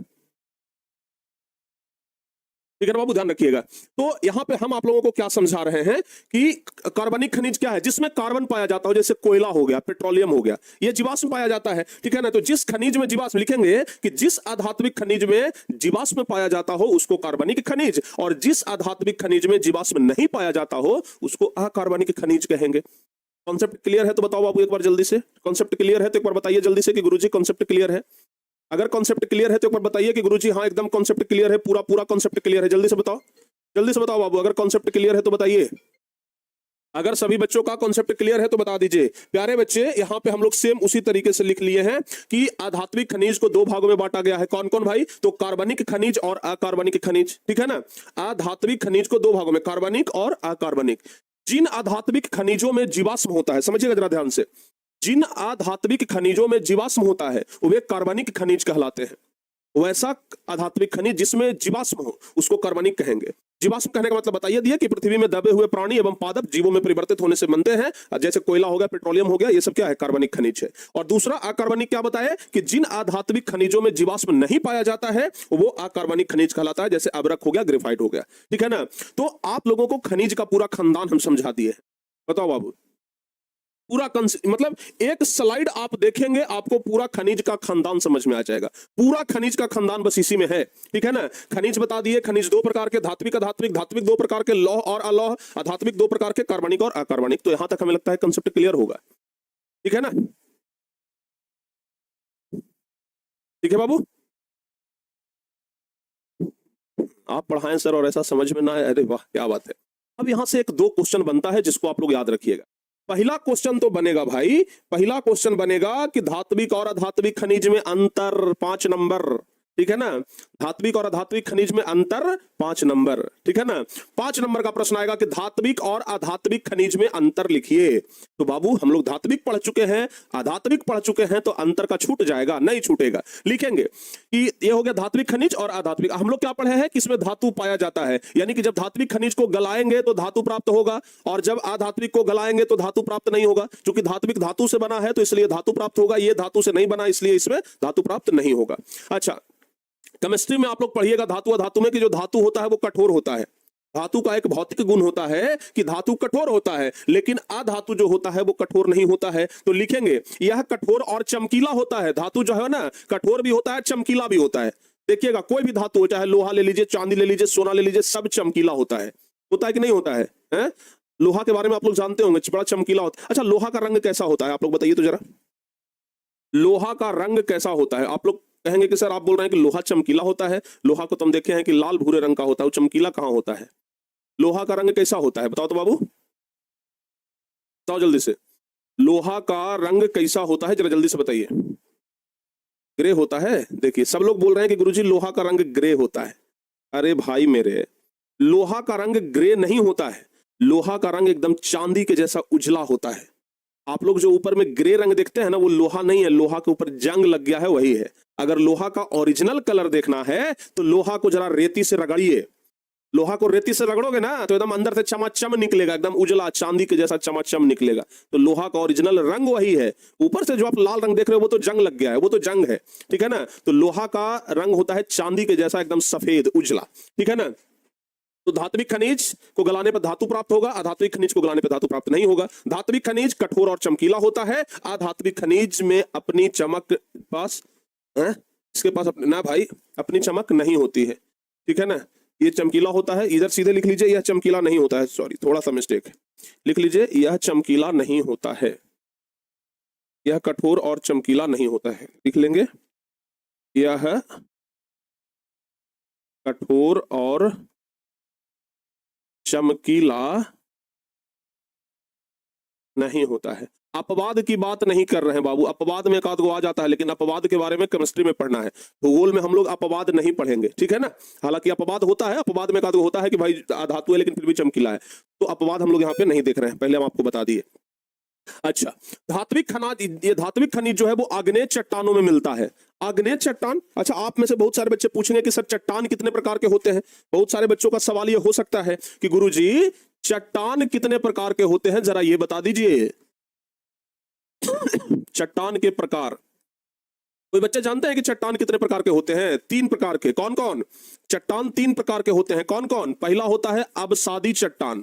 ठीक है ना बाबू, ध्यान रखिएगा। तो यहां पे हम आप लोगों को क्या समझा रहे हैं कि कार्बनिक खनिज क्या है? जिसमें कार्बन पाया जाता हो, जैसे कोयला हो गया, पेट्रोलियम हो गया, ये जीवाश्म पाया जाता है, ठीक है ना। तो जिस खनिज में जीवाश्म, लिखेंगे कि जिस अधात्विक खनिज में जीवाश्म पाया जाता हो उसको कार्बनिक खनिज, और जिस अधात्विक खनिज में जीवाश्म नहीं पाया जाता हो उसको अकार्बनिक खनिज कहेंगे। कॉन्सेप्ट क्लियर है तो बताओ बाबू एक बार जल्दी से। कॉन्सेप्ट क्लियर है तो एक बार बताइए जल्दी से कि गुरुजी कॉन्सेप्ट क्लियर है। अगर कॉन्सेप्ट क्लियर है तो एक बार बताइए कि गुरुजी हाँ एकदम कॉन्सेप्ट क्लियर है, पूरा पूरा कॉन्सेप्ट क्लियर है। जल्दी से बताओ, जल्दी से बताओ बाबू, अगर कॉन्सेप्ट क्लियर है तो बताइए। अगर सभी बच्चों का कॉन्सेप्ट क्लियर है तो बता दीजिए। प्यारे बच्चे, यहाँ पे हम लोग सेम उसी तरीके से लिख लिए हैं कि अधात्विक खनिज को दो भागों में बांटा गया है। कौन कौन भाई? तो कार्बनिक खनिज और अकार्बनिक खनिज, ठीक है ना। अधात्विक खनिज को दो भागों में, कार्बनिक और अकार्बनिक। जिन अधात्विक खनिजों में जीवाश्म होता है, समझिएगा जरा ध्यान से, जिन अधात्विक खनिजों में जीवाश्म होता है वे कार्बनिक खनिज कहलाते हैं। वैसा अधात्विक खनिज जिसमें जीवाश्म हो उसको कार्बनिक कहेंगे। जीवाश्म कहने का मतलब बताइए दिया कि पृथ्वी में दबे हुए प्राणी एवं पादप जीवों में परिवर्तित होने से बनते हैं, जैसे कोयला हो गया, पेट्रोलियम हो गया, ये सब क्या है? कार्बनिक खनिज है। और दूसरा अकार्बनिक क्या बताया कि जिन आधात्विक खनिजों में जीवाश्म नहीं पाया जाता है वो अकार्बनिक खनिज कहलाता है, जैसे अबरक हो गया, ग्रेफाइट हो गया, ठीक है ना। तो आप लोगों को खनिज का पूरा खानदान हम समझा दिए हैं। बताओ बाबू, पूरा मतलब एक स्लाइड आप देखेंगे आपको पूरा खनिज का खानदान समझ में आ जाएगा। पूरा खनिज का खानदान बस इसी में है, ठीक है ना। खनिज बता दिए, खनिज दो प्रकार के, धात्विक अधात्विक, धात्विक दो प्रकार के, लौह और अलौह, अधात्विक दो प्रकार के, कार्बनिक और अकार्बनिक। तो यहां तक हमें लगता है कंसेप्ट क्लियर होगा, ठीक है ना। ठीक है बाबू, आप पढ़ाएं सर और ऐसा समझ में ना आए, अरे वाह क्या बात है। अब यहां से एक दो क्वेश्चन बनता है जिसको आप लोग याद रखिएगा। पहला क्वेश्चन तो बनेगा भाई, पहला क्वेश्चन बनेगा कि धात्विक और अधात्विक खनिज में अंतर, 5 नंबर, ठीक है ना। धात्विक और अधात्विक खनिज में अंतर 5 नंबर, ठीक है ना। 5 नंबर का प्रश्न आएगा कि धात्विक और अधात्विक खनिज में अंतर लिखिए। तो बाबू हम लोग धात्विक पढ़ चुके हैं, अधात्विक पढ़ चुके हैं, तो अंतर का छूट जाएगा, नहीं छूटेगा। लिखेंगे कि ये हो गया धात्विक खनिज और अधात्विक। हम लोग क्या पढ़े हैं कि इसमें धातु पाया जाता है, यानी कि जब धात्विक खनिज को गलाएंगे तो धातु प्राप्त होगा, और जब अधात्विक को गलाएंगे तो धातु प्राप्त नहीं होगा। क्योंकि धात्विक धातु से बना है तो इसलिए धातु प्राप्त होगा, ये धातु से नहीं बना इसलिए इसमें धातु प्राप्त नहीं होगा। अच्छा, केमिस्ट्री में आप लोग पढ़िएगा धातु अधातु में कि जो धातु होता है वो कठोर होता है। धातु का एक भौतिक गुण होता है कि धातु कठोर होता है, लेकिन अधातु जो होता है वो कठोर नहीं होता है। तो लिखेंगे यह कठोर और चमकीला होता है। धातु जो है ना कठोर भी होता है, चमकीला भी होता है। देखिएगा कोई भी धातु हो, चाहे लोहा ले लीजिए, चांदी ले लीजिए, सोना ले लीजिए, सब चमकीला होता है कि नहीं होता है, है? लोहा के बारे में आप लोग जानते होंगे, बड़ा चमकीला होता है। अच्छा, लोहा का रंग कैसा होता है आप लोग बताइए तो जरा, लोहा का रंग कैसा होता है? आप लोग कहेंगे कि सर आप बोल रहे हैं कि लोहा चमकीला होता है, लोहा को तुम देखे हैं कि लाल भूरे रंग का होता है, वो चमकीला कहां होता है? लोहा का रंग कैसा होता है बताओ तो बाबू, बताओ जल्दी से। लोहा का रंग कैसा होता है जरा जल्दी से बताइए। ग्रे होता है। देखिए सब लोग बोल रहे हैं कि गुरुजी लोहा का रंग ग्रे होता है। अरे भाई मेरे, लोहा का रंग ग्रे नहीं होता है, लोहा का रंग एकदम चांदी के जैसा उजला होता है। आप लोग जो ऊपर में ग्रे रंग देखते हैं ना वो लोहा नहीं है, लोहा के ऊपर जंग लग गया है वही है। अगर लोहा का ओरिजिनल कलर देखना है तो लोहा को जरा रेती से रगड़िए, लोहा को रेती से रगड़ोगे ना तो एकदम अंदर से चमाचम निकलेगा, एकदम उजला चांदी के जैसा चमाचम निकलेगा। तो लोहा का ओरिजिनल रंग वही है। ऊपर से जो आप लाल रंग देख रहे हो वो तो जंग लग गया है, वो तो जंग है, ठीक है ना। तो लोहा का रंग होता है चांदी के जैसा एकदम सफेद उजला, ठीक है ना। तो धात्विक खनिज को गलाने पर धातु प्राप्त होगा, अधात्विक खनिज को गलाने पर धातु प्राप्त नहीं होगा। धात्विक खनिज कठोर और चमकीला होता है, अधात्विक खनिज में अपनी चमक पास इसके पास ना भाई अपनी चमक नहीं होती है, ठीक है ना। ये चमकीला होता है, इधर सीधे लिख लीजिए यह चमकीला नहीं होता है, सॉरी थोड़ा सा मिस्टेक है, लिख लीजिए यह चमकीला नहीं होता है, यह कठोर और चमकीला नहीं होता है, लिख लेंगे यह कठोर और चमकीला नहीं होता है। अपवाद की बात नहीं कर रहे हैं बाबू, अपवाद में एक आध गो आ जाता है, लेकिन अपवाद के बारे में केमिस्ट्री में पढ़ना है, भूगोल में हम लोग अपवाद नहीं पढ़ेंगे, ठीक है ना। हालांकि अपवाद होता है, अपवाद में एक आध गो होता है कि भाई धातु है लेकिन फिर भी चमकीला है, तो अपवाद हम लोग यहाँ पे नहीं देख रहे हैं, पहले हम आपको बता दिए। अच्छा, धात्विक खनिज, ये धात्विक खनिज जो है वो आग्नेय चट्टानों में मिलता है। आग्नेय चट्टान, अच्छा आप में से बहुत सारे बच्चे पूछेंगे कि सर चट्टान कितने प्रकार के होते हैं। बहुत सारे बच्चों का सवाल ये हो सकता है कि गुरुजी चट्टान कितने प्रकार के होते हैं जरा ये बता दीजिए। चट्टान के प्रकार, कोई बच्चे जानते हैं कि चट्टान कितने प्रकार के होते हैं? 3 प्रकार के। कौन कौन? चट्टान 3 प्रकार के होते हैं, कौन कौन? पहला होता है अवसादी चट्टान,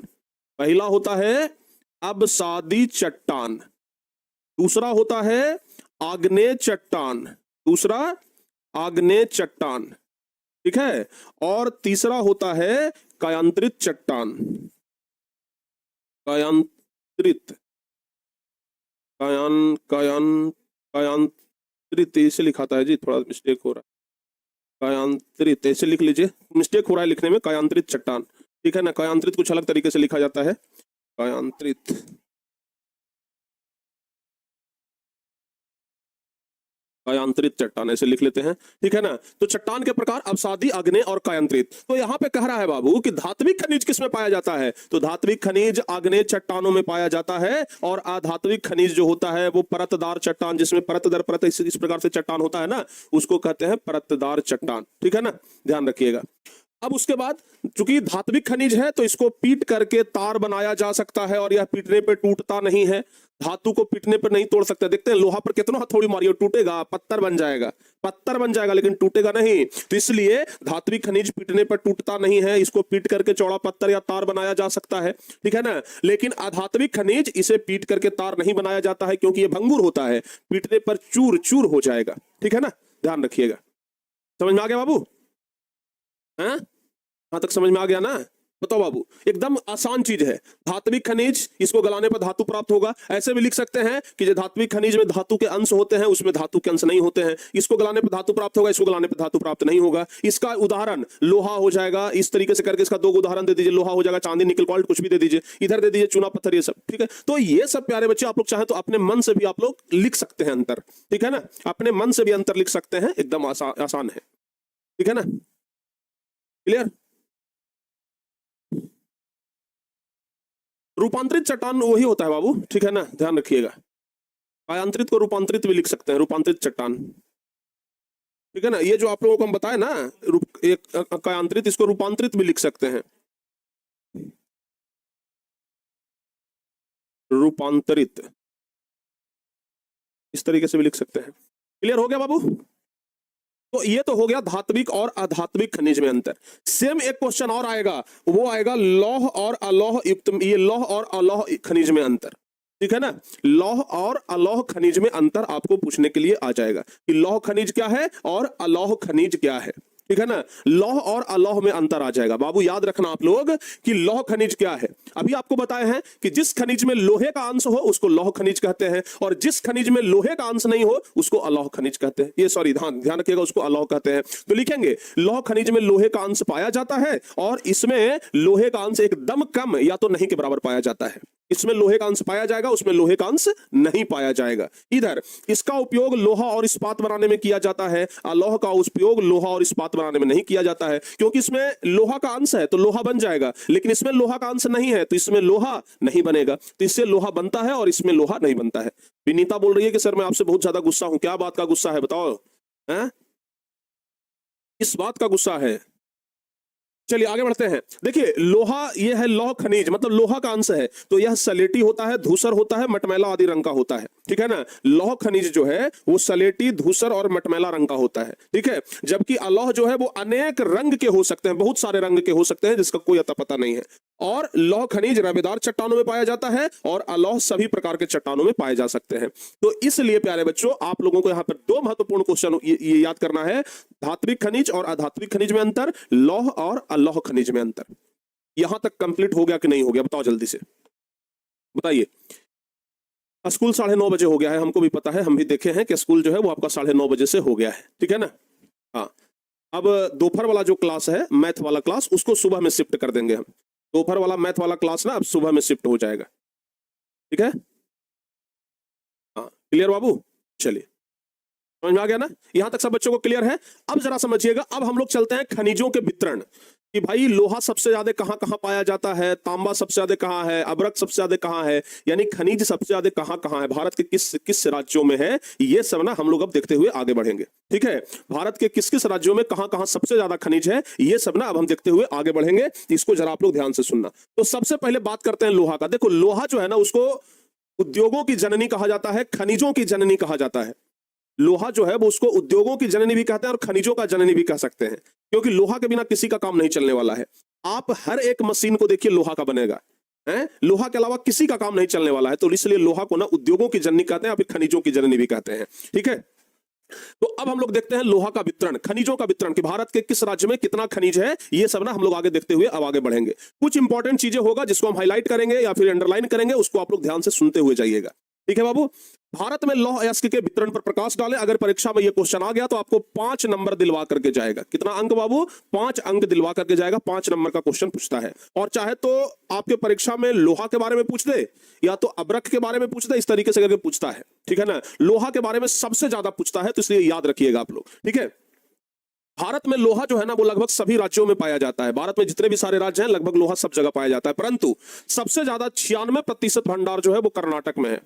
पहला होता है अवसादी चट्टान, दूसरा होता है आग्नेय चट्टान, दूसरा आग्नेय चट्टान, ठीक है, और तीसरा होता है कायांतरित चट्टान। कायांतरित, कायांतरित ऐसे लिखाता है जी, थोड़ा मिस्टेक हो रहा है, कायांतरित ऐसे लिख लीजिए, मिस्टेक हो रहा है लिखने में, कायांतरित चट्टान, ठीक है ना। कायांतरित कुछ अलग तरीके से लिखा जाता है, कायांतरित। कायांतरित चट्टान ऐसे लिख लेते हैं, ठीक है ना। तो चट्टान के प्रकार अवसादी, आग्नेय और कायांतरित। तो यहाँ पे कह रहा है बाबू कि धात्विक खनिज किसमें पाया जाता है, तो धात्विक खनिज आग्नेय चट्टानों में पाया जाता है, और अधात्विक खनिज जो होता है वो परतदार चट्टान, जिसमें परत दर परत इस प्रकार से चट्टान होता है ना, उसको कहते हैं परतदार चट्टान, ठीक है ना, ध्यान रखिएगा। अब उसके बाद चूंकि धात्विक खनिज है तो इसको पीट करके तार बनाया जा सकता है, और यह पीटने पे टूटता नहीं है, धातु को पीटने पर नहीं तोड़ सकते। देखते हैं लोहा पर कितना हथौड़ी मारियो, टूटेगा, पत्थर बन जाएगा, पत्थर बन जाएगा लेकिन टूटेगा नहीं। तो इसलिए धात्विक खनिज पीटने पर टूटता नहीं है, इसको पीट करके चौड़ा पत्थर या तार बनाया जा सकता है, ठीक है ना। लेकिन अधात्विक खनिज इसे पीट करके तार नहीं बनाया जाता है, क्योंकि यह भंगुर होता है, पीटने पर चूर चूर हो जाएगा, ठीक है ना, ध्यान रखिएगा। समझ में आ गया बाबू? हाँ तक समझ में आ गया ना? बताओ बाबू, एकदम आसान चीज है। धात्विक खनिज, इसको गलाने पर धातु प्राप्त होगा। ऐसे भी लिख सकते हैं कि जो धात्विक खनिज में धातु के अंश होते हैं उसमें धातु के अंश नहीं होते हैं, इसको गलाने पर धातु प्राप्त होगा, इसको गलाने पर धातु प्राप्त नहीं होगा। इसका उदाहरण लोहा हो जाएगा, इस तरीके से करके इसका दो उदाहरण दे दीजिए, लोहा हो जाएगा, चांदी, निकल, कॉल्ट, कुछ भी दे दीजिए, इधर दे दीजिए चूना पत्थर, ये सब, ठीक है। तो ये सब प्यारे बच्चे आप लोग चाहें तो अपने मन से भी आप लोग लिख सकते हैं अंतर, ठीक है ना, अपने मन से भी अंतर लिख सकते हैं, एकदम आसान है, ठीक है ना, क्लियर। रूपांतरित चट्टान वही होता है बाबू, ठीक है ना, ध्यान रखिएगा। कायांतरित को रूपांतरित भी लिख सकते हैं, रूपांतरित चट्टान, ठीक है ना। ये जो आप लोगों को हम बताए ना, एक कायांतरित, इसको रूपांतरित भी लिख सकते हैं, रूपांतरित, इस तरीके से भी लिख सकते हैं। क्लियर हो गया बाबू? तो ये तो हो गया धात्विक और अधात्विक खनिज में अंतर। सेम एक क्वेश्चन और आएगा, वो आएगा लौह और अलौह युक्त, ये लौह और अलौह खनिज में अंतर, ठीक है ना। लौह और अलौह खनिज में अंतर आपको पूछने के लिए आ जाएगा कि लौह खनिज क्या है और अलौह खनिज क्या है, ठीक है ना। लौह और अलौह में अंतर आ जाएगा बाबू। याद रखना आप लोग कि लौह खनिज क्या है। अभी आपको बताए हैं कि जिस खनिज में लोहे का अंश हो उसको लौह खनिज कहते हैं, और जिस खनिज में लोहे का अंश नहीं हो उसको अलौह खनिज कहते हैं। ये सॉरी, ध्यान रखिएगा, उसको अलौह कहते हैं। तो लिखेंगे लौह खनिज में लोहे का अंश पाया जाता है, और इसमें लोहे का अंश एकदम कम या तो नहीं के बराबर पाया जाता है। इसमें लोहे का अंश पाया जाएगा, उसमें लोहे का अंश नहीं पाया जाएगा। इधर इसका उपयोग लोहा और इस्पात बनाने में किया जाता है, अलोह का उपयोग लोहा और इस्पात बनाने में नहीं किया जाता है, क्योंकि इसमें लोहा का अंश है तो लोहा बन जाएगा, लेकिन इसमें लोहा का अंश नहीं है तो इसमें लोहा नहीं बनेगा। तो इससे लोहा बनता है और इसमें लोहा नहीं बनता है। विनीता बोल रही है कि सर मैं आपसे बहुत ज्यादा गुस्सा हूं। क्या बात का गुस्सा है बताओ, है? इस बात का गुस्सा है? चलिए आगे बढ़ते हैं। देखिए लोहा, ये है लौह खनिज, मतलब लोहा का अंश है, तो यह सलेटी होता है, धूसर होता है, मटमैला आदि रंग का होता है, ठीक है ना। लौह खनिज जो है वो सलेटी, धूसर और मटमैला रंग का होता है, ठीक है। जबकि अलोह जो है वो अनेक रंग के हो सकते हैं, बहुत सारे रंग के हो सकते हैं जिसका कोई अता पता नहीं है। और लौह खनिज रवेदार चट्टानों में पाया जाता है, और अलोह सभी प्रकार के चट्टानों में पाए जा सकते हैं। तो इसलिए प्यारे बच्चों आप लोगों को यहाँ पर दो महत्वपूर्ण क्वेश्चन ये याद करना है, धात्विक खनिज और अधात्विक खनिज में अंतर, लौह और अलोह खनिज में अंतर। यहां तक कंप्लीट हो गया कि नहीं हो गया, बताओ जल्दी से बताइए। स्कूल 9:30 बजे हो गया है, हमको भी पता है, हम भी देखे हैं कि स्कूल जो है वो आपका 9:30 बजे से हो गया है, ठीक है ना। हाँ, अब दोपहर वाला जो क्लास है, मैथ वाला क्लास, उसको सुबह में शिफ्ट कर देंगे हम। दोपहर वाला मैथ वाला क्लास ना अब सुबह में शिफ्ट हो जाएगा, ठीक है। हाँ क्लियर बाबू? चलिए समझ में आ गया ना, यहां तक सब बच्चों को क्लियर है। अब जरा समझिएगा, अब हम लोग चलते हैं खनिजों के वितरण, कि भाई लोहा सबसे ज्यादा कहां कहां पाया जाता है, तांबा सबसे ज्यादा कहां है, अभ्रक सबसे ज्यादा कहां है, यानी खनिज सबसे ज्यादा कहां कहां है, भारत के किस किस राज्यों में है, ये सब ना हम लोग अब देखते हुए आगे बढ़ेंगे, ठीक है। भारत के किस किस राज्यों में कहां कहां सबसे ज्यादा खनिज है, ये सब ना अब हम देखते हुए आगे बढ़ेंगे, इसको जरा आप लोग ध्यान से सुनना। तो सबसे पहले बात करते हैं लोहा का। देखो लोहा जो है ना उसको उद्योगों की जननी कहा जाता है, खनिजों की जननी कहा जाता है। लोहा जो है वो उसको उद्योगों की जननी भी कहते हैं और खनिजों का जननी भी कह सकते हैं, क्योंकि लोहा के बिना किसी का काम नहीं चलने वाला है। आप हर एक मशीन को देखिए लोहा का बनेगा, है? लोहा के अलावा किसी का काम नहीं चलने वाला है, तो इसलिए लोहा को ना उद्योगों की जननी कहते हैं, या फिर खनिजों की जननी भी कहते हैं, ठीक है। तो अब हम लोग देखते हैं लोहा का वितरण, खनिजों का वितरण, कि भारत के किस राज्य में कितना खनिज है, ये सब ना हम लोग आगे देखते हुए अब आगे बढ़ेंगे। कुछ इंपॉर्टेंट चीजें होगा जिसको हम हाईलाइट करेंगे या फिर अंडरलाइन करेंगे, उसको आप लोग ध्यान से सुनते हुए जाइएगा, ठीक है बाबू। भारत में लौह अयस्क के वितरण पर प्रकाश डालें। अगर परीक्षा में यह क्वेश्चन आ गया तो आपको 5 नंबर दिलवा करके जाएगा। कितना अंक बाबू? 5 अंक दिलवा करके जाएगा। 5 नंबर का क्वेश्चन पूछता है। और चाहे तो आपके परीक्षा में लोहा के बारे में पूछ दे या तो अब्रक के बारे में पूछ दे, इस तरीके से करके पूछता है। ठीक है ना, लोहा के बारे में सबसे ज्यादा पूछता है, तो इसलिए याद रखिएगा आप लोग। ठीक है, भारत में लोहा जो है ना वो लगभग सभी राज्यों में पाया जाता है। भारत में जितने भी सारे राज्य हैं लगभग लोहा सब जगह पाया जाता है, परंतु सबसे ज्यादा 96% भंडार जो है वो कर्नाटक में है।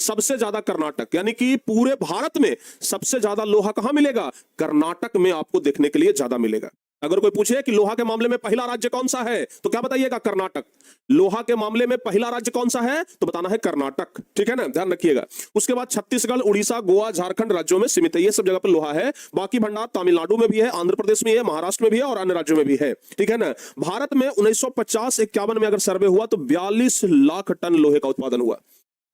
सबसे ज्यादा कर्नाटक, यानी कि पूरे भारत में सबसे ज्यादा लोहा कहां मिलेगा? कर्नाटक में आपको देखने के लिए ज्यादा मिलेगा। अगर कोई पूछे कि लोहा के मामले में पहला राज्य कौन सा है, तो क्या बताइएगा? कर्नाटक। लोहा के मामले में पहला राज्य कौन सा है, तो बताना है कर्नाटक। ठीक है ना, ध्यान रखिएगा। उसके बाद छत्तीसगढ़, उड़ीसा, गोवा, झारखंड राज्यों में सीमित है, ये सब जगह पर लोहा है। बाकी भंडार तमिलनाडु में भी है, आंध्र प्रदेश में है, महाराष्ट्र में भी है और अन्य राज्यों में भी है। ठीक है ना। भारत में 1950-51 में अगर सर्वे हुआ तो 42 लाख टन लोहे का उत्पादन हुआ।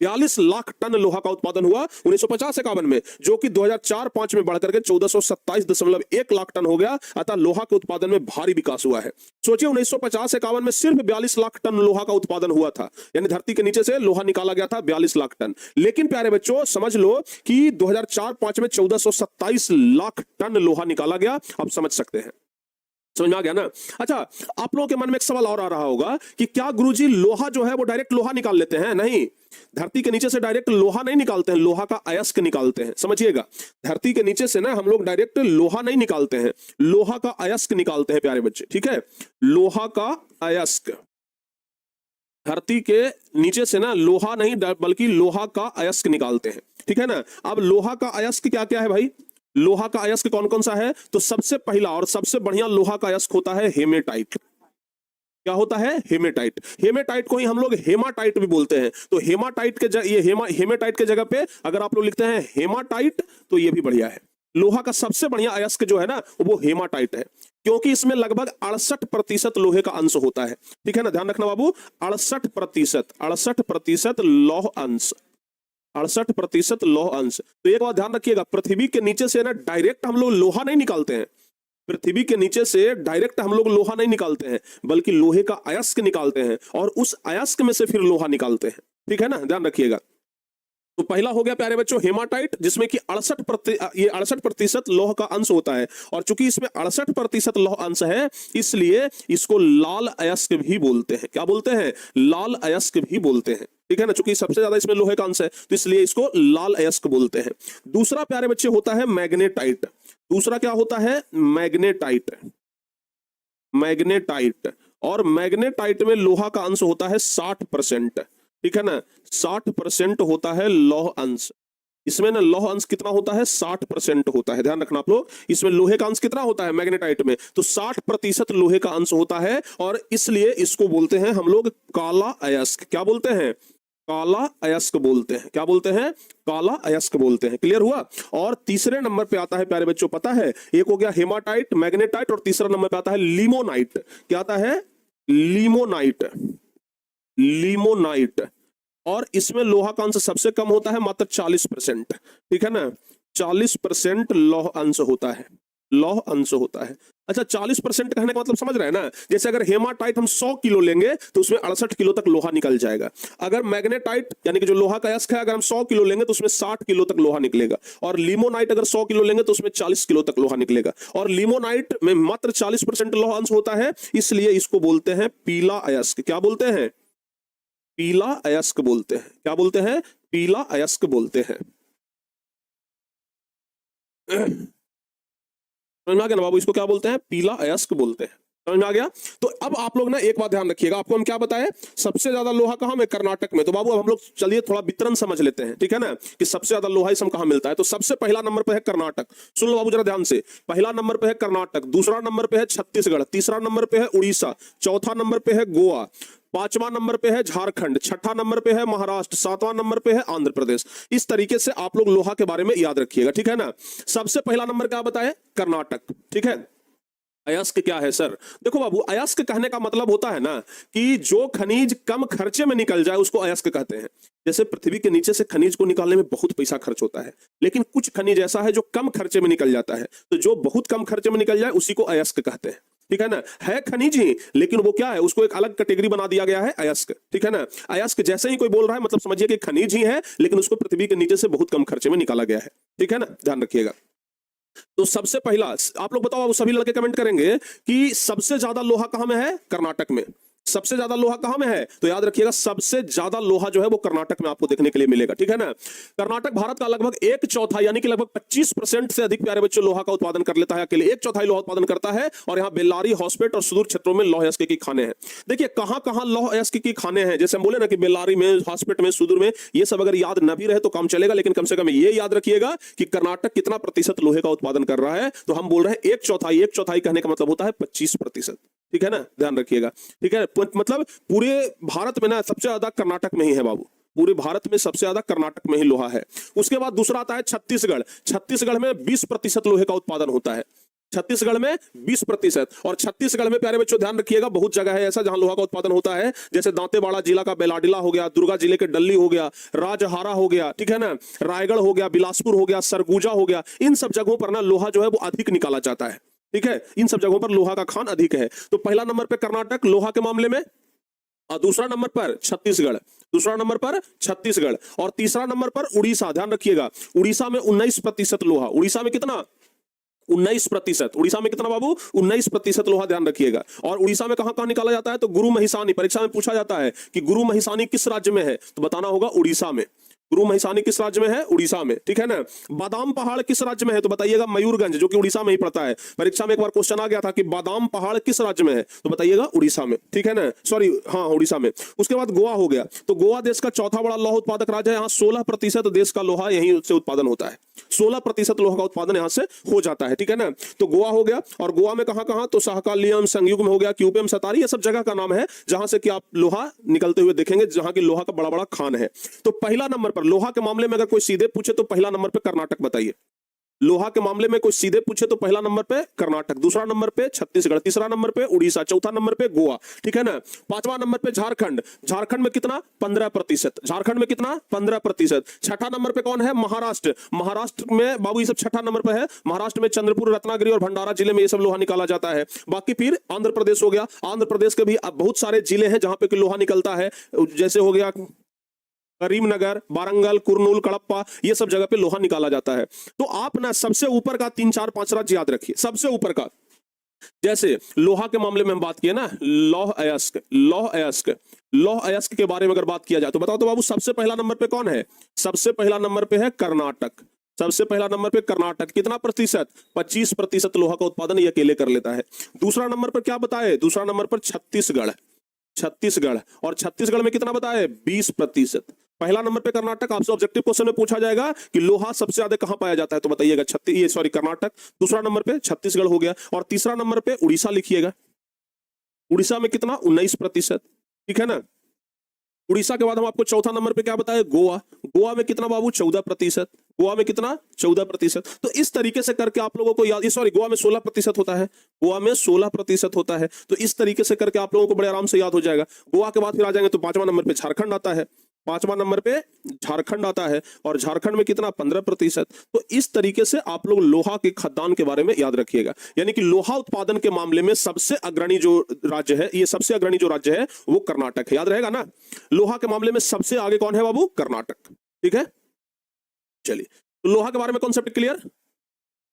42 लाख टन लोहा का उत्पादन हुआ 1950-51 में, जो कि 2004-5 में बढ़कर के 1427.1 लाख टन हो गया। अतः लोहा के उत्पादन में भारी विकास हुआ है। सोचिए 1950-51 में सिर्फ 42 लाख टन लोहा का उत्पादन हुआ था, यानी धरती के नीचे से लोहा निकाला गया था 42 लाख टन। लेकिन प्यारे बच्चों समझ लो कि 2004-5 में 1427 लाख टन लोहा निकाला गया। अब समझ सकते हैं, समझ में आ गया ना। अच्छा, आप लोगों के मन में एक सवाल और आ रहा होगा कि क्या गुरुजी लोहा जो है वो डायरेक्ट लोहा निकाल लेते हैं? नहीं, धरती के नीचे से डायरेक्ट लोहा नहीं निकालते हैं, लोहा का अयस्क निकालते हैं। समझिएगा, धरती के नीचे से ना हम लोग डायरेक्ट लोहा नहीं निकालते हैं, लोहा का अयस्क निकालते हैं प्यारे बच्चे। ठीक है, लोहा का अयस्क, धरती के नीचे से ना लोहा नहीं बल्कि लोहा का अयस्क निकालते हैं। ठीक है ना। अब लोहा का अयस्क क्या क्या है भाई? लोहा का अयस्क कौन कौन सा है? तो सबसे पहला और सबसे बढ़िया लोहा का अयस्क होता है हेमेटाइट। क्या होता है? हेमेटाइट। हेमेटाइट को ही हम लोग हेमाटाइट भी बोलते हैं। तो हेमाटाइट के ये हेमेटाइट के जगह पे अगर आप लोग लिखते हैं हेमाटाइट तो ये भी बढ़िया है। लोहा का सबसे बढ़िया अयस्क जो है ना वो हेमाटाइट है, क्योंकि इसमें लगभग 68% लोहे का अंश होता है। ठीक है ना, ध्यान रखना बाबू, 68% लौह अंश, 68% लौह अंश। तो एक बात ध्यान रखिएगा, पृथ्वी के नीचे से ना डायरेक्ट हम लोग लोहा नहीं निकालते हैं। पृथ्वी के नीचे से डायरेक्ट हम लोग लोहा नहीं निकालते हैं, बल्कि लोहे का अयस्क निकालते हैं और उस अयस्क में से फिर लोहा निकालते हैं। ठीक है ना, ध्यान रखिएगा। तो पहला हो गया प्यारे बच्चों हेमाटाइट, जिसमें कि 68% लौह का अंश होता है। और चूंकि इसमें 68% लौह अंश है, इसलिए इसको लाल अयस्क भी बोलते हैं। क्या बोलते हैं? लाल अयस्क भी बोलते हैं। ठीक है ना, चूंकि सबसे ज्यादा इसमें लोहे का अंश है तो इसलिए इसको लाल अयस्क बोलते हैं। दूसरा प्यारे बच्चे होता है मैग्नेटाइट। दूसरा क्या होता है? मैग्नेटाइट। मैग्नेटाइट, और मैग्नेटाइट में लोहा का अंश होता है 60%। ठीक है ना, 60% होता है लौह अंश। इसमें ना लौह अंश कितना होता है? 60% होता है। ध्यान रखना आप लोग, इसमें लोहे का अंश कितना होता है मैग्नेटाइट में? तो 60% लोहे का अंश होता है, और इसलिए इसको बोलते हैं हम लोग काला अयस्क। क्या बोलते हैं? काला अयस्क बोलते हैं। क्या बोलते हैं? काला अयस्क बोलते हैं। क्लियर हुआ। और तीसरे नंबर पे आता है प्यारे बच्चों, पता है, एक हो गया हेमाटाइट, मैग्नेटाइट, और तीसरा नंबर पे आता है लिमोनाइट। क्या आता है? लिमोनाइट। लिमोनाइट, और इसमें लोहा का अंश सबसे कम होता है, मात्र 40%। ठीक है ना, 40% लौह अंश होता है, लौह अंश होता है। अच्छा, 40% कहने का मतलब समझ रहे हैं ना? जैसे अगर हेमाटाइट हम 100 किलो लेंगे तो उसमें 68 किलो तक लोहा निकल जाएगा। अगर मैग्नेटाइट यानी कि जो लोहा का अयस्क है, अगर हम 100 किलो लेंगे तो उसमें 60 किलो तक लोहा निकलेगा। और लिमोनाइट अगर 100 किलो लेंगे तो उसमें 40 किलो तक लोहा निकलेगा। और लिमोनाइट में मात्र 40% लोहा अंश होता है, इसलिए इसको बोलते हैं पीला अयस्क। क्या बोलते हैं? पीला अयस्क बोलते हैं। क्या बोलते हैं? पीला अयस्क बोलते हैं। समझ में आ गया ना बाबू, इसको क्या बोलते हैं? पीला अयस्क बोलते हैं। समझ में आ गया। तो अब आप लोग ना एक बात ध्यान रखिएगा, आपको हम क्या बताएं, सबसे ज्यादा लोहा कहां में? कर्नाटक में। तो बाबू अब हम लोग चलिए थोड़ा वितरण समझ लेते हैं। ठीक है ना, कि सबसे ज्यादा लोहा इस कहां मिलता है। तो सबसे पहला नंबर पे है कर्नाटक। सुन लो बाबू जरा ध्यान से, पहला नंबर पे है कर्नाटक, दूसरा नंबर पे है छत्तीसगढ़, तीसरा नंबर पे है उड़ीसा, चौथा नंबर पे है गोवा, पांचवा नंबर पे है झारखंड, छठा नंबर पे है महाराष्ट्र, सातवां नंबर पे है आंध्र प्रदेश। इस तरीके से आप लोग लोहा के बारे में याद रखिएगा। ठीक है ना। सबसे पहला नंबर क्या बताए? कर्नाटक। ठीक है। अयस्क क्या है सर? देखो बाबू, अयस्क कहने का मतलब होता है ना कि जो खनिज कम खर्चे में निकल जाए उसको अयस्क कहते हैं। जैसे पृथ्वी के नीचे से खनिज को निकालने में बहुत पैसा खर्च होता है, लेकिन कुछ खनिज ऐसा है जो कम खर्चे में निकल जाता है, तो जो बहुत कम खर्चे में निकल जाए उसी को अयस्क कहते हैं। ठीक है ना, है खनिज ही, लेकिन वो क्या है, उसको एक अलग कैटेगरी बना दिया गया है, अयस्क, ठीक है ना। अयस्क जैसे ही कोई बोल रहा है मतलब समझिए कि खनिज ही है, लेकिन उसको पृथ्वी के नीचे से बहुत कम खर्चे में निकाला गया है, ठीक है ना, ध्यान रखिएगा। तो सबसे पहला आप लोग बताओ, सभी लड़के कमेंट करेंगे कि सबसे ज्यादा लोहा कहां में है, कर्नाटक में। सबसे ज्यादा लोहा कहां में है, तो याद रखिएगा सबसे ज्यादा लोहा जो है वो कर्नाटक में आपको देखने के लिए मिलेगा, ठीक है ना। कर्नाटक भारत का लगभग 1/4 यानी कि लगभग 25% से अधिक प्यारे बच्चों लोहा का उत्पादन कर लेता है, अकेले 1/4 लोहा उत्पादन करता है। और यहाँ बेल्लारी, हॉस्पेट और सुदूर क्षेत्रों में लौह अयस्क की खाने हैं। देखिए कहां कहां लौह अयस्क की खाने हैं, जैसे हम बोले ना कि बेल्लारी में, हॉस्पेट में, सुदूर में, ये सब अगर याद न भी रहे तो काम चलेगा, लेकिन कम से कम ये याद रखिएगा कि कर्नाटक कितना प्रतिशत लोहे का उत्पादन कर रहा है। तो हम बोल रहे हैं 1/4 कहने का मतलब होता है 25%, ठीक है ना, ध्यान रखिएगा, ठीक है। मतलब पूरे भारत में ना सबसे ज्यादा कर्नाटक में ही है बाबू, पूरे भारत में सबसे ज्यादा कर्नाटक में ही लोहा है। उसके बाद दूसरा आता है छत्तीसगढ़। छत्तीसगढ़ में 20% लोहे का उत्पादन होता है, छत्तीसगढ़ में 20%। और छत्तीसगढ़ में प्यारे बच्चों ध्यान रखिएगा बहुत जगह है ऐसा जहां लोहा का उत्पादन होता है, जैसे दांतेवाड़ा जिला का बेलाडिला हो गया, दुर्गा जिले के डल्ली हो गया, राजहारा हो गया, ठीक है ना, रायगढ़ हो गया, बिलासपुर हो गया, सरगुजा हो गया। इन सब जगहों पर ना लोहा जो है वो अधिक निकाला जाता है, ठीक है, इन सब जगहों पर लोहा का खान अधिक है। तो पहला नंबर पे कर्नाटक लोहा के मामले में, और दूसरा नंबर पर छत्तीसगढ़, दूसरा नंबर पर छत्तीसगढ़, और तीसरा नंबर पर उड़ीसा। ध्यान रखिएगा उड़ीसा में 19% लोहा। उड़ीसा में कितना, 19%। उड़ीसा में कितना बाबू, 19% लोहा, ध्यान रखिएगा। और उड़ीसा में कहां कहां निकाला जाता है, तो गुरु महिसानी, परीक्षा में पूछा जाता है कि गुरु महिसानी किस राज्य में है, तो बताना होगा उड़ीसा में। गुरु महिसानी किस राज्य में है, उड़ीसा में, ठीक है ना। बादाम पहाड़ किस राज्य में है, तो बताइएगा मयूरगंज, जो कि उड़ीसा में ही पड़ता है। परीक्षा में एक बार क्वेश्चन आ गया था कि बादाम पहाड़ किस राज्य में है, तो बताइएगा उड़ीसा में, ठीक है ना, सॉरी हाँ उड़ीसा में। उसके बाद गोवा हो गया, तो गोवा देश का चौथा बड़ा लोहा उत्पादक राज्य है। यहाँ 16% देश का लोहा यहीं से उत्पादन होता है, 16% लोहा का उत्पादन यहाँ से हो जाता है, ठीक है ना। तो गोवा हो गया, और गोवा में कहां कहां, तो सहकालियम, संयुग्म हो गया, क्यूपेम, सतारी, ये सब जगह का नाम है जहां से कि आप लोहा निकलते हुए देखेंगे, जहां की लोहा का बड़ा बड़ा खान है। तो पहला नंबर पर लोहा के मामले में अगर कोई सीधे पूछे तो पहला नंबर पे कर्नाटक बताइए। लोहा के मामले में कोई सीधे पूछे तो पहला नंबर पे कर्नाटक, दूसरा नंबर पे छत्तीसगढ़, तीसरा नंबर पे उड़ीसा, चौथा नंबर पे गोवा, ठीक है ना। पांचवा नंबर पे झारखंड। झारखंड में कितना, 15%। झारखंड में कितना, 15%। छठा नंबर पे कौन है, महाराष्ट्र। महाराष्ट्र में बाबू ये सब छठा नंबर पे है। महाराष्ट्र में चंद्रपुर, रत्नागिरी और भंडारा जिले में ये सब लोहा निकाला जाता है। बाकी फिर आंध्र प्रदेश हो गया। आंध्र प्रदेश के भी बहुत सारे जिले हैं जहां पे लोहा निकलता है, जैसे हो गया करीमनगर, वारंगल, कुरनूल, कड़प्पा, ये सब जगह पे लोहा निकाला जाता है। तो आप ना सबसे ऊपर का 3, 4, 5 राज्य याद रखिए, सबसे ऊपर का। जैसे लोहा के मामले में हम बात किए ना, लौह अयस्क, लौह अयस्क, लौह अयस्क के बारे में अगर बात किया जाए तो बताओ तो बाबू सबसे पहला नंबर पे कौन है, सबसे पहला नंबर पे है कर्नाटक। सबसे पहला नंबर पे कर्नाटक, कितना प्रतिशत, 25% लोहा का उत्पादन ये अकेले कर लेता है। दूसरा नंबर पर क्या बताए, दूसरा नंबर पर छत्तीसगढ़, छत्तीसगढ़, और छत्तीसगढ़ में कितना बताए, 20%। पहला नंबर पे कर्नाटक, आपसे ऑब्जेक्टिव क्वेश्चन में पूछा जाएगा कि लोहा सबसे ज्यादा कहां पाया जाता है, तो बताइएगा कर्नाटक। दूसरा नंबर पे छत्तीसगढ़ हो गया, और तीसरा नंबर पे उड़ीसा लिखिएगा। उड़ीसा में कितना, 19%, ठीक है ना। उड़ीसा के बाद हम आपको चौथा नंबर पे क्या बताए, गोवा। गोवा में कितना बाबू, 14%। गोवा में कितना, 14%। तो इस तरीके से करके आप लोगों को याद, सॉरी गोवा में 16% होता है, गोवा में 16% होता है। तो इस तरीके से करके आप लोगों को बड़े आराम से याद हो जाएगा। गोवा के बाद फिर आ जाएंगे तो पांचवा नंबर पे झारखंड आता है, पांचवा नंबर पे झारखंड आता है, और झारखंड में कितना, 15%। तो इस तरीके से आप लोग लोहा के खदान के बारे में याद रखिएगा। यानी कि लोहा उत्पादन के मामले में सबसे अग्रणी जो राज्य है, ये सबसे अग्रणी जो राज्य है वो कर्नाटक है, याद रहेगा ना। लोहा के मामले में सबसे आगे कौन है बाबू, कर्नाटक, ठीक है। चलिए तो लोहा के बारे में कॉन्सेप्ट क्लियर,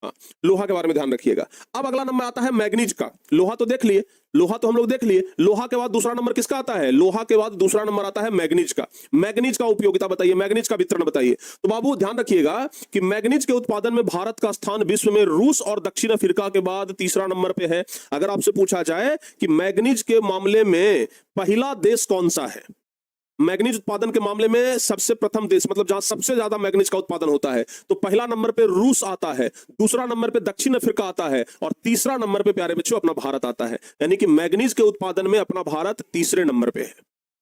हाँ लोहा के बारे में ध्यान रखिएगा। अब अगला नंबर आता है मैग्नीज का। लोहा तो देख लिए, लोहा तो हम लोग देख लिए। लोहा के बाद दूसरा नंबर किसका आता है, लोहा के बाद दूसरा नंबर आता है मैग्नीज का। मैग्नीज का उपयोगिता बताइए, मैग्नीज का वितरण बताइए। तो बाबू ध्यान रखिएगा कि मैग्नीज के उत्पादन में भारत का स्थान विश्व में रूस और दक्षिण अफ्रीका के बाद तीसरा नंबर पे है। अगर आपसे पूछा जाए कि मैग्नीज के मामले में पहला देश कौन सा है, मैग्नीज उत्पादन के मामले में सबसे प्रथम देश, मतलब जहां सबसे ज्यादा मैग्नीज का उत्पादन होता है, तो पहला नंबर पे रूस आता है, दूसरा नंबर पे दक्षिण अफ्रीका आता है, और तीसरा नंबर पे प्यारे बच्चों अपना भारत आता है। यानी कि मैग्नीज के उत्पादन में अपना भारत तीसरे नंबर पे है,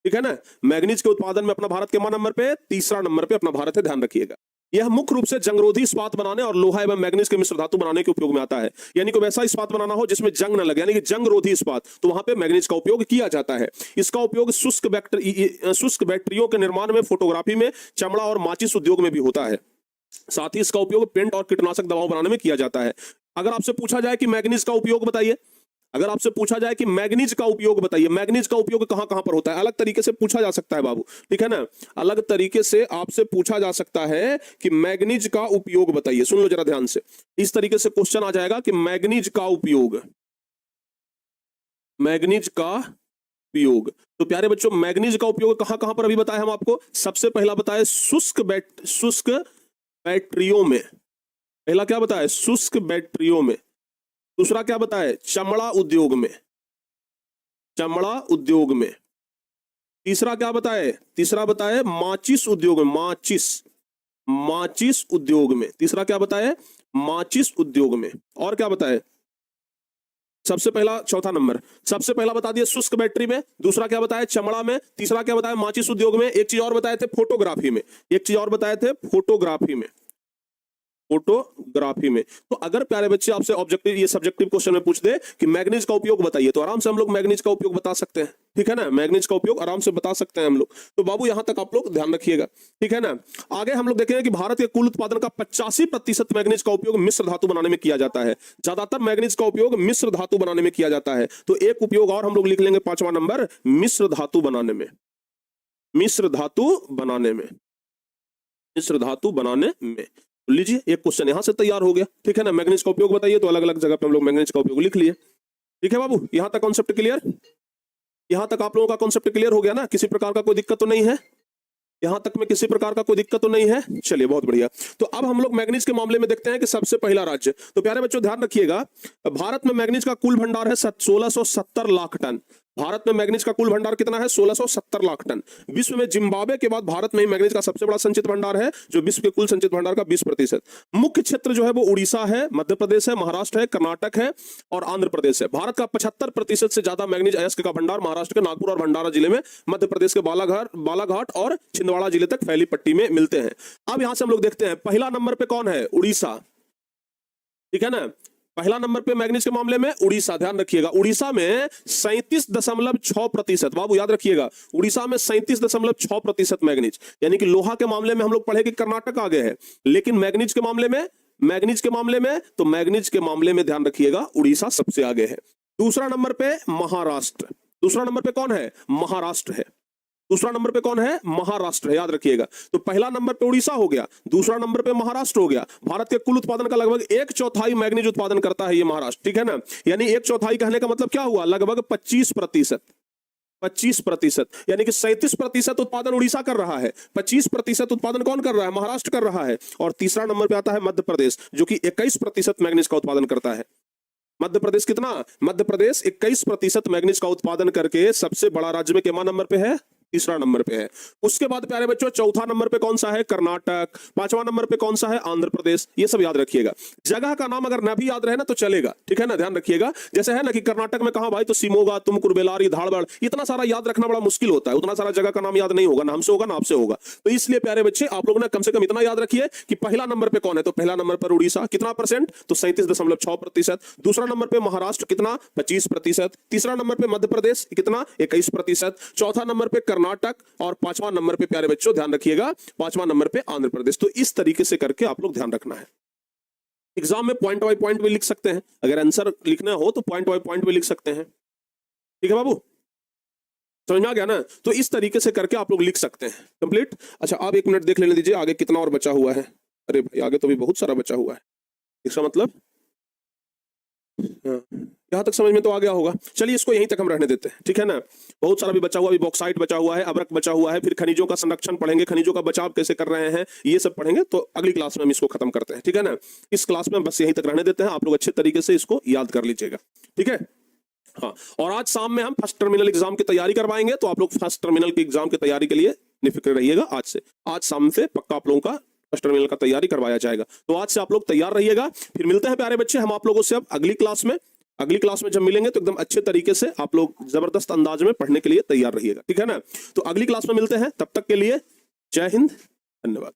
ठीक है ना। मैग्नीज के उत्पादन में अपना भारत के नंबर पे, तीसरा नंबर पे अपना भारत है, ध्यान रखिएगा। यह मुख्य रूप से जंगरोधी इस्पात बनाने और लोहा एवं मैग्नीज के मिश्र धातु बनाने के उपयोग में आता है। यानी कि वैसा इस्पात बनाना हो जिसमें जंग न लगे, यानी कि जंगरोधी इस्पात, तो वहां पे मैग्नीज का उपयोग किया जाता है। इसका उपयोग शुष्क बैटरियों के निर्माण में, फोटोग्राफी में, चमड़ा और माचिस उद्योग में भी होता है। साथ ही इसका उपयोग पेंट और कीटनाशक दवाओं बनाने में किया जाता है। अगर आपसे पूछा जाए कि मैग्नीज का उपयोग बताइए, अगर आपसे पूछा जाए कि मैग्नीज का उपयोग बताइए, मैग्नीज का उपयोग कहां कहां पर होता है, अलग तरीके से पूछा जा सकता है बाबू, ठीक है ना, अलग तरीके से आपसे पूछा जा सकता है कि मैग्नीज का उपयोग बताइए। सुन लो जरा ध्यान से, इस तरीके से क्वेश्चन आ जाएगा कि मैग्नीज का उपयोग, मैग्नीज का उपयोग। तो प्यारे बच्चों, मैग्नीज का उपयोग कहां कहां पर अभी बताया हम आपको। सबसे पहला बताया शुष्क बैटरियों में, पहला क्या बताया, शुष्क बैटरियों में। दूसरा क्या बताया, चमड़ा उद्योग में, चमड़ा उद्योग में। तीसरा क्या बताया, तीसरा बताया माचिस उद्योग में, माचिस उद्योग में। तीसरा क्या बताया, माचिस उद्योग में। और क्या बताया, सबसे पहला, चौथा नंबर, सबसे पहला बता दिया शुष्क बैटरी में, दूसरा क्या बताया, चमड़ा में, तीसरा क्या बताया, माचिस उद्योग में। एक चीज और बताए थे, फोटोग्राफी में, एक चीज और बताए थे, फोटोग्राफी में, फोटोग्राफी में। तो अगर प्यारे बच्चे आपसे ऑब्जेक्टिव, ये सब्जेक्टिव क्वेश्चन में पूछ दे कि मैग्नीज का उपयोग बताइए, तो आराम से हम लोग मैग्नीज का उपयोग बता सकते हैं, ठीक है ना, मैग्नीज का उपयोग आराम से बता सकते हैं हम लोग। तो बाबू यहां तक आप लोग ध्यान रखिएगा, ठीक है ना। आगे हम लोग देखेंगे कि भारत के कुल उत्पादन का 85% मैग्नीज का उपयोग मिश्र धातु बनाने में किया जाता है। ज्यादातर मैग्नीज का उपयोग मिश्र धातु बनाने में किया जाता है। तो एक उपयोग और हम लोग लिख लेंगे, 5वां नंबर, मिश्र धातु बनाने में, मिश्र धातु बनाने में, मिश्र धातु बनाने में। लीजिए एक क्वेश्चन यहां से तैयार हो गया, ठीक है ना। मैग्नीज का उपयोग बताइए, तो अलग अलग जगह पे हम लोग मैग्नीज का उपयोग लिख लिए, ठीक है बाबू। यहां तक कॉन्सेप्ट क्लियर, यहां तक आप लोगों का कॉन्सेप्ट क्लियर हो गया ना, किसी प्रकार का कोई दिक्कत तो नहीं है, यहां तक में किसी प्रकार का कोई दिक्कत तो नहीं है। चलिए बहुत बढ़िया। तो अब हम लोग मैग्नीज के मामले में देखते हैं कि सबसे पहला राज्य, तो प्यारे बच्चों ध्यान रखिएगा, भारत में मैग्नीज का कुल भंडार है 1670 लाख टन। भारत में मैग्नीज का कुल भंडार कितना है, 1670 लाख टन। विश्व में जिम्बाब्वे के बाद भारत में ही मैग्नीज का सबसे बड़ा संचित भंडार है, जो विश्व के कुल संचित भंडार का 20%। मुख्य क्षेत्र जो है वो उड़ीसा है, मध्य प्रदेश है, महाराष्ट्र है, कर्नाटक है और आंध्र प्रदेश है। भारत का 75% से ज्यादा मैग्नीज अयस्क का भंडार महाराष्ट्र के नागपुर और भंडारा जिले में, मध्य प्रदेश के बालाघाट और छिंदवाड़ा जिले तक फैली पट्टी में मिलते हैं। अब यहां से हम लोग देखते हैं, पहला नंबर पे कौन है, उड़ीसा, ठीक है ना। पहला नंबर पे मैग्नीज के मामले में उड़ीसा, ध्यान रखिएगा, उड़ीसा में 37.6%, बाबू याद रखिएगा, उड़ीसा में 37.6% मैग्नीज। यानी कि लोहा के मामले में हम लोग पढ़े कि कर्नाटक आगे है, लेकिन मैग्नीज के मामले में, मैग्नीज के मामले में, तो मैग्नीज के मामले में ध्यान रखिएगा उड़ीसा सबसे आगे है। दूसरा नंबर पे महाराष्ट्र, दूसरा नंबर पे कौन है, महाराष्ट्र है। दूसरा नंबर पे कौन है, महाराष्ट्र है, याद रखिएगा। तो पहला नंबर पे उड़ीसा हो गया, दूसरा नंबर पे महाराष्ट्र हो गया। भारत के कुल उत्पादन का लगभग 1/4 मैग्नीज उत्पादन करता है ये महाराष्ट्र, ठीक है ना। यानी 1/4 कहने का मतलब क्या हुआ, लगभग 25%, 25%, यानी कि 37% उत्पादन उड़ीसा कर रहा है, 25% उत्पादन कौन कर रहा है, महाराष्ट्र कर रहा है। और तीसरा नंबर पे आता है मध्य प्रदेश, जो कि 21% मैग्नीज का उत्पादन करता है। मध्य प्रदेश कितना, मध्य प्रदेश 21% मैग्नीज का उत्पादन करके सबसे बड़ा राज्य में कितना नंबर पे है, तीसरा नंबर पे है। उसके बाद प्यारे बच्चों चौथा नंबर पे कौन सा है, कर्नाटक। पांचवा नंबर पे कौन सा है, आंध्र प्रदेश। ये सब याद रखिएगा, जगह का नाम अगर ना भी याद रहे ना तो चलेगा, ठीक है ना, ध्यान रखिएगा। जैसे है ना कि कर्नाटक में कहा भाई, तो शिमोगा, तुमकुर, बेलारी, धारवाड़, इतना सारा याद रखना बड़ा मुश्किल होता है, उतना सारा जगह का नाम याद नहीं होगा, ना हमसे होगा ना आपसे होगा। तो इसलिए प्यारे बच्चे आप लोग ना कम से कम इतना याद रखिए कि पहला नंबर पे कौन है, तो पहला नंबर पर उड़ीसा, कितना परसेंट, तो 37.6%। दूसरा नंबर पे महाराष्ट्र, कितना, 25%। तीसरा नंबर पे मध्य प्रदेश, कितना, 21%। चौथा नंबर पे कर्नाटक और पांचवा नंबर पे प्यारे बच्चों ध्यान रखिएगा, पांचवा नंबर पे आंध्र प्रदेश। तो इस तरीके से करके आप लोग ध्यान रखना है। एग्जाम में पॉइंट बाय पॉइंट भी लिख सकते हैं, अगर आंसर लिखना हो तो पॉइंट बाय पॉइंट भी लिख सकते हैं, ठीक है बाबू, समझ में आ गया ना। तो इस तरीके से करके आप लोग लिख सकते हैं कंप्लीट। अच्छा आप 1 मिनट देख लेने दीजिए आगे कितना और बचा हुआ है। अरे भाई आगे तो भी बहुत सारा बचा हुआ है, इसका मतलब यहां तक समझ में तो आ गया होगा। चलिए इसको यहीं तक हम रहने देते हैं, ठीक है ना। बहुत सारा भी बचा हुआ, अभी बॉक्साइट बचा हुआ है, अब्रक बचा हुआ है, फिर खनिजों का संरक्षण पढ़ेंगे, खनिजों का बचाव कैसे कर रहे हैं, ये सब पढ़ेंगे। तो अगली क्लास में हम इसको खत्म करते हैं, ठीक है ना। इस क्लास में बस यहीं तक रहने देते हैं, आप लोग अच्छे तरीके से इसको याद कर लीजिएगा, ठीक है। हाँ, और आज शाम में हम फर्स्ट टर्मिनल एग्जाम की तैयारी करवाएंगे, तो आप लोग फर्स्ट टर्मिनल की एग्जाम की तैयारी के लिए निफिक्र रहिएगा। आज से, आज शाम से पक्का आप लोगों का फर्स्ट टर्मिनल का तैयारी करवाया जाएगा। तो आज से आप लोग तैयार रहिएगा। फिर मिलते हैं प्यारे बच्चे हम आप लोगों से अब अगली क्लास में। अगली क्लास में जब मिलेंगे तो एकदम अच्छे तरीके से आप लोग जबरदस्त अंदाज में पढ़ने के लिए तैयार रहिएगा, ठीक है ना। तो अगली क्लास में मिलते हैं, तब तक के लिए जय हिंद, धन्यवाद।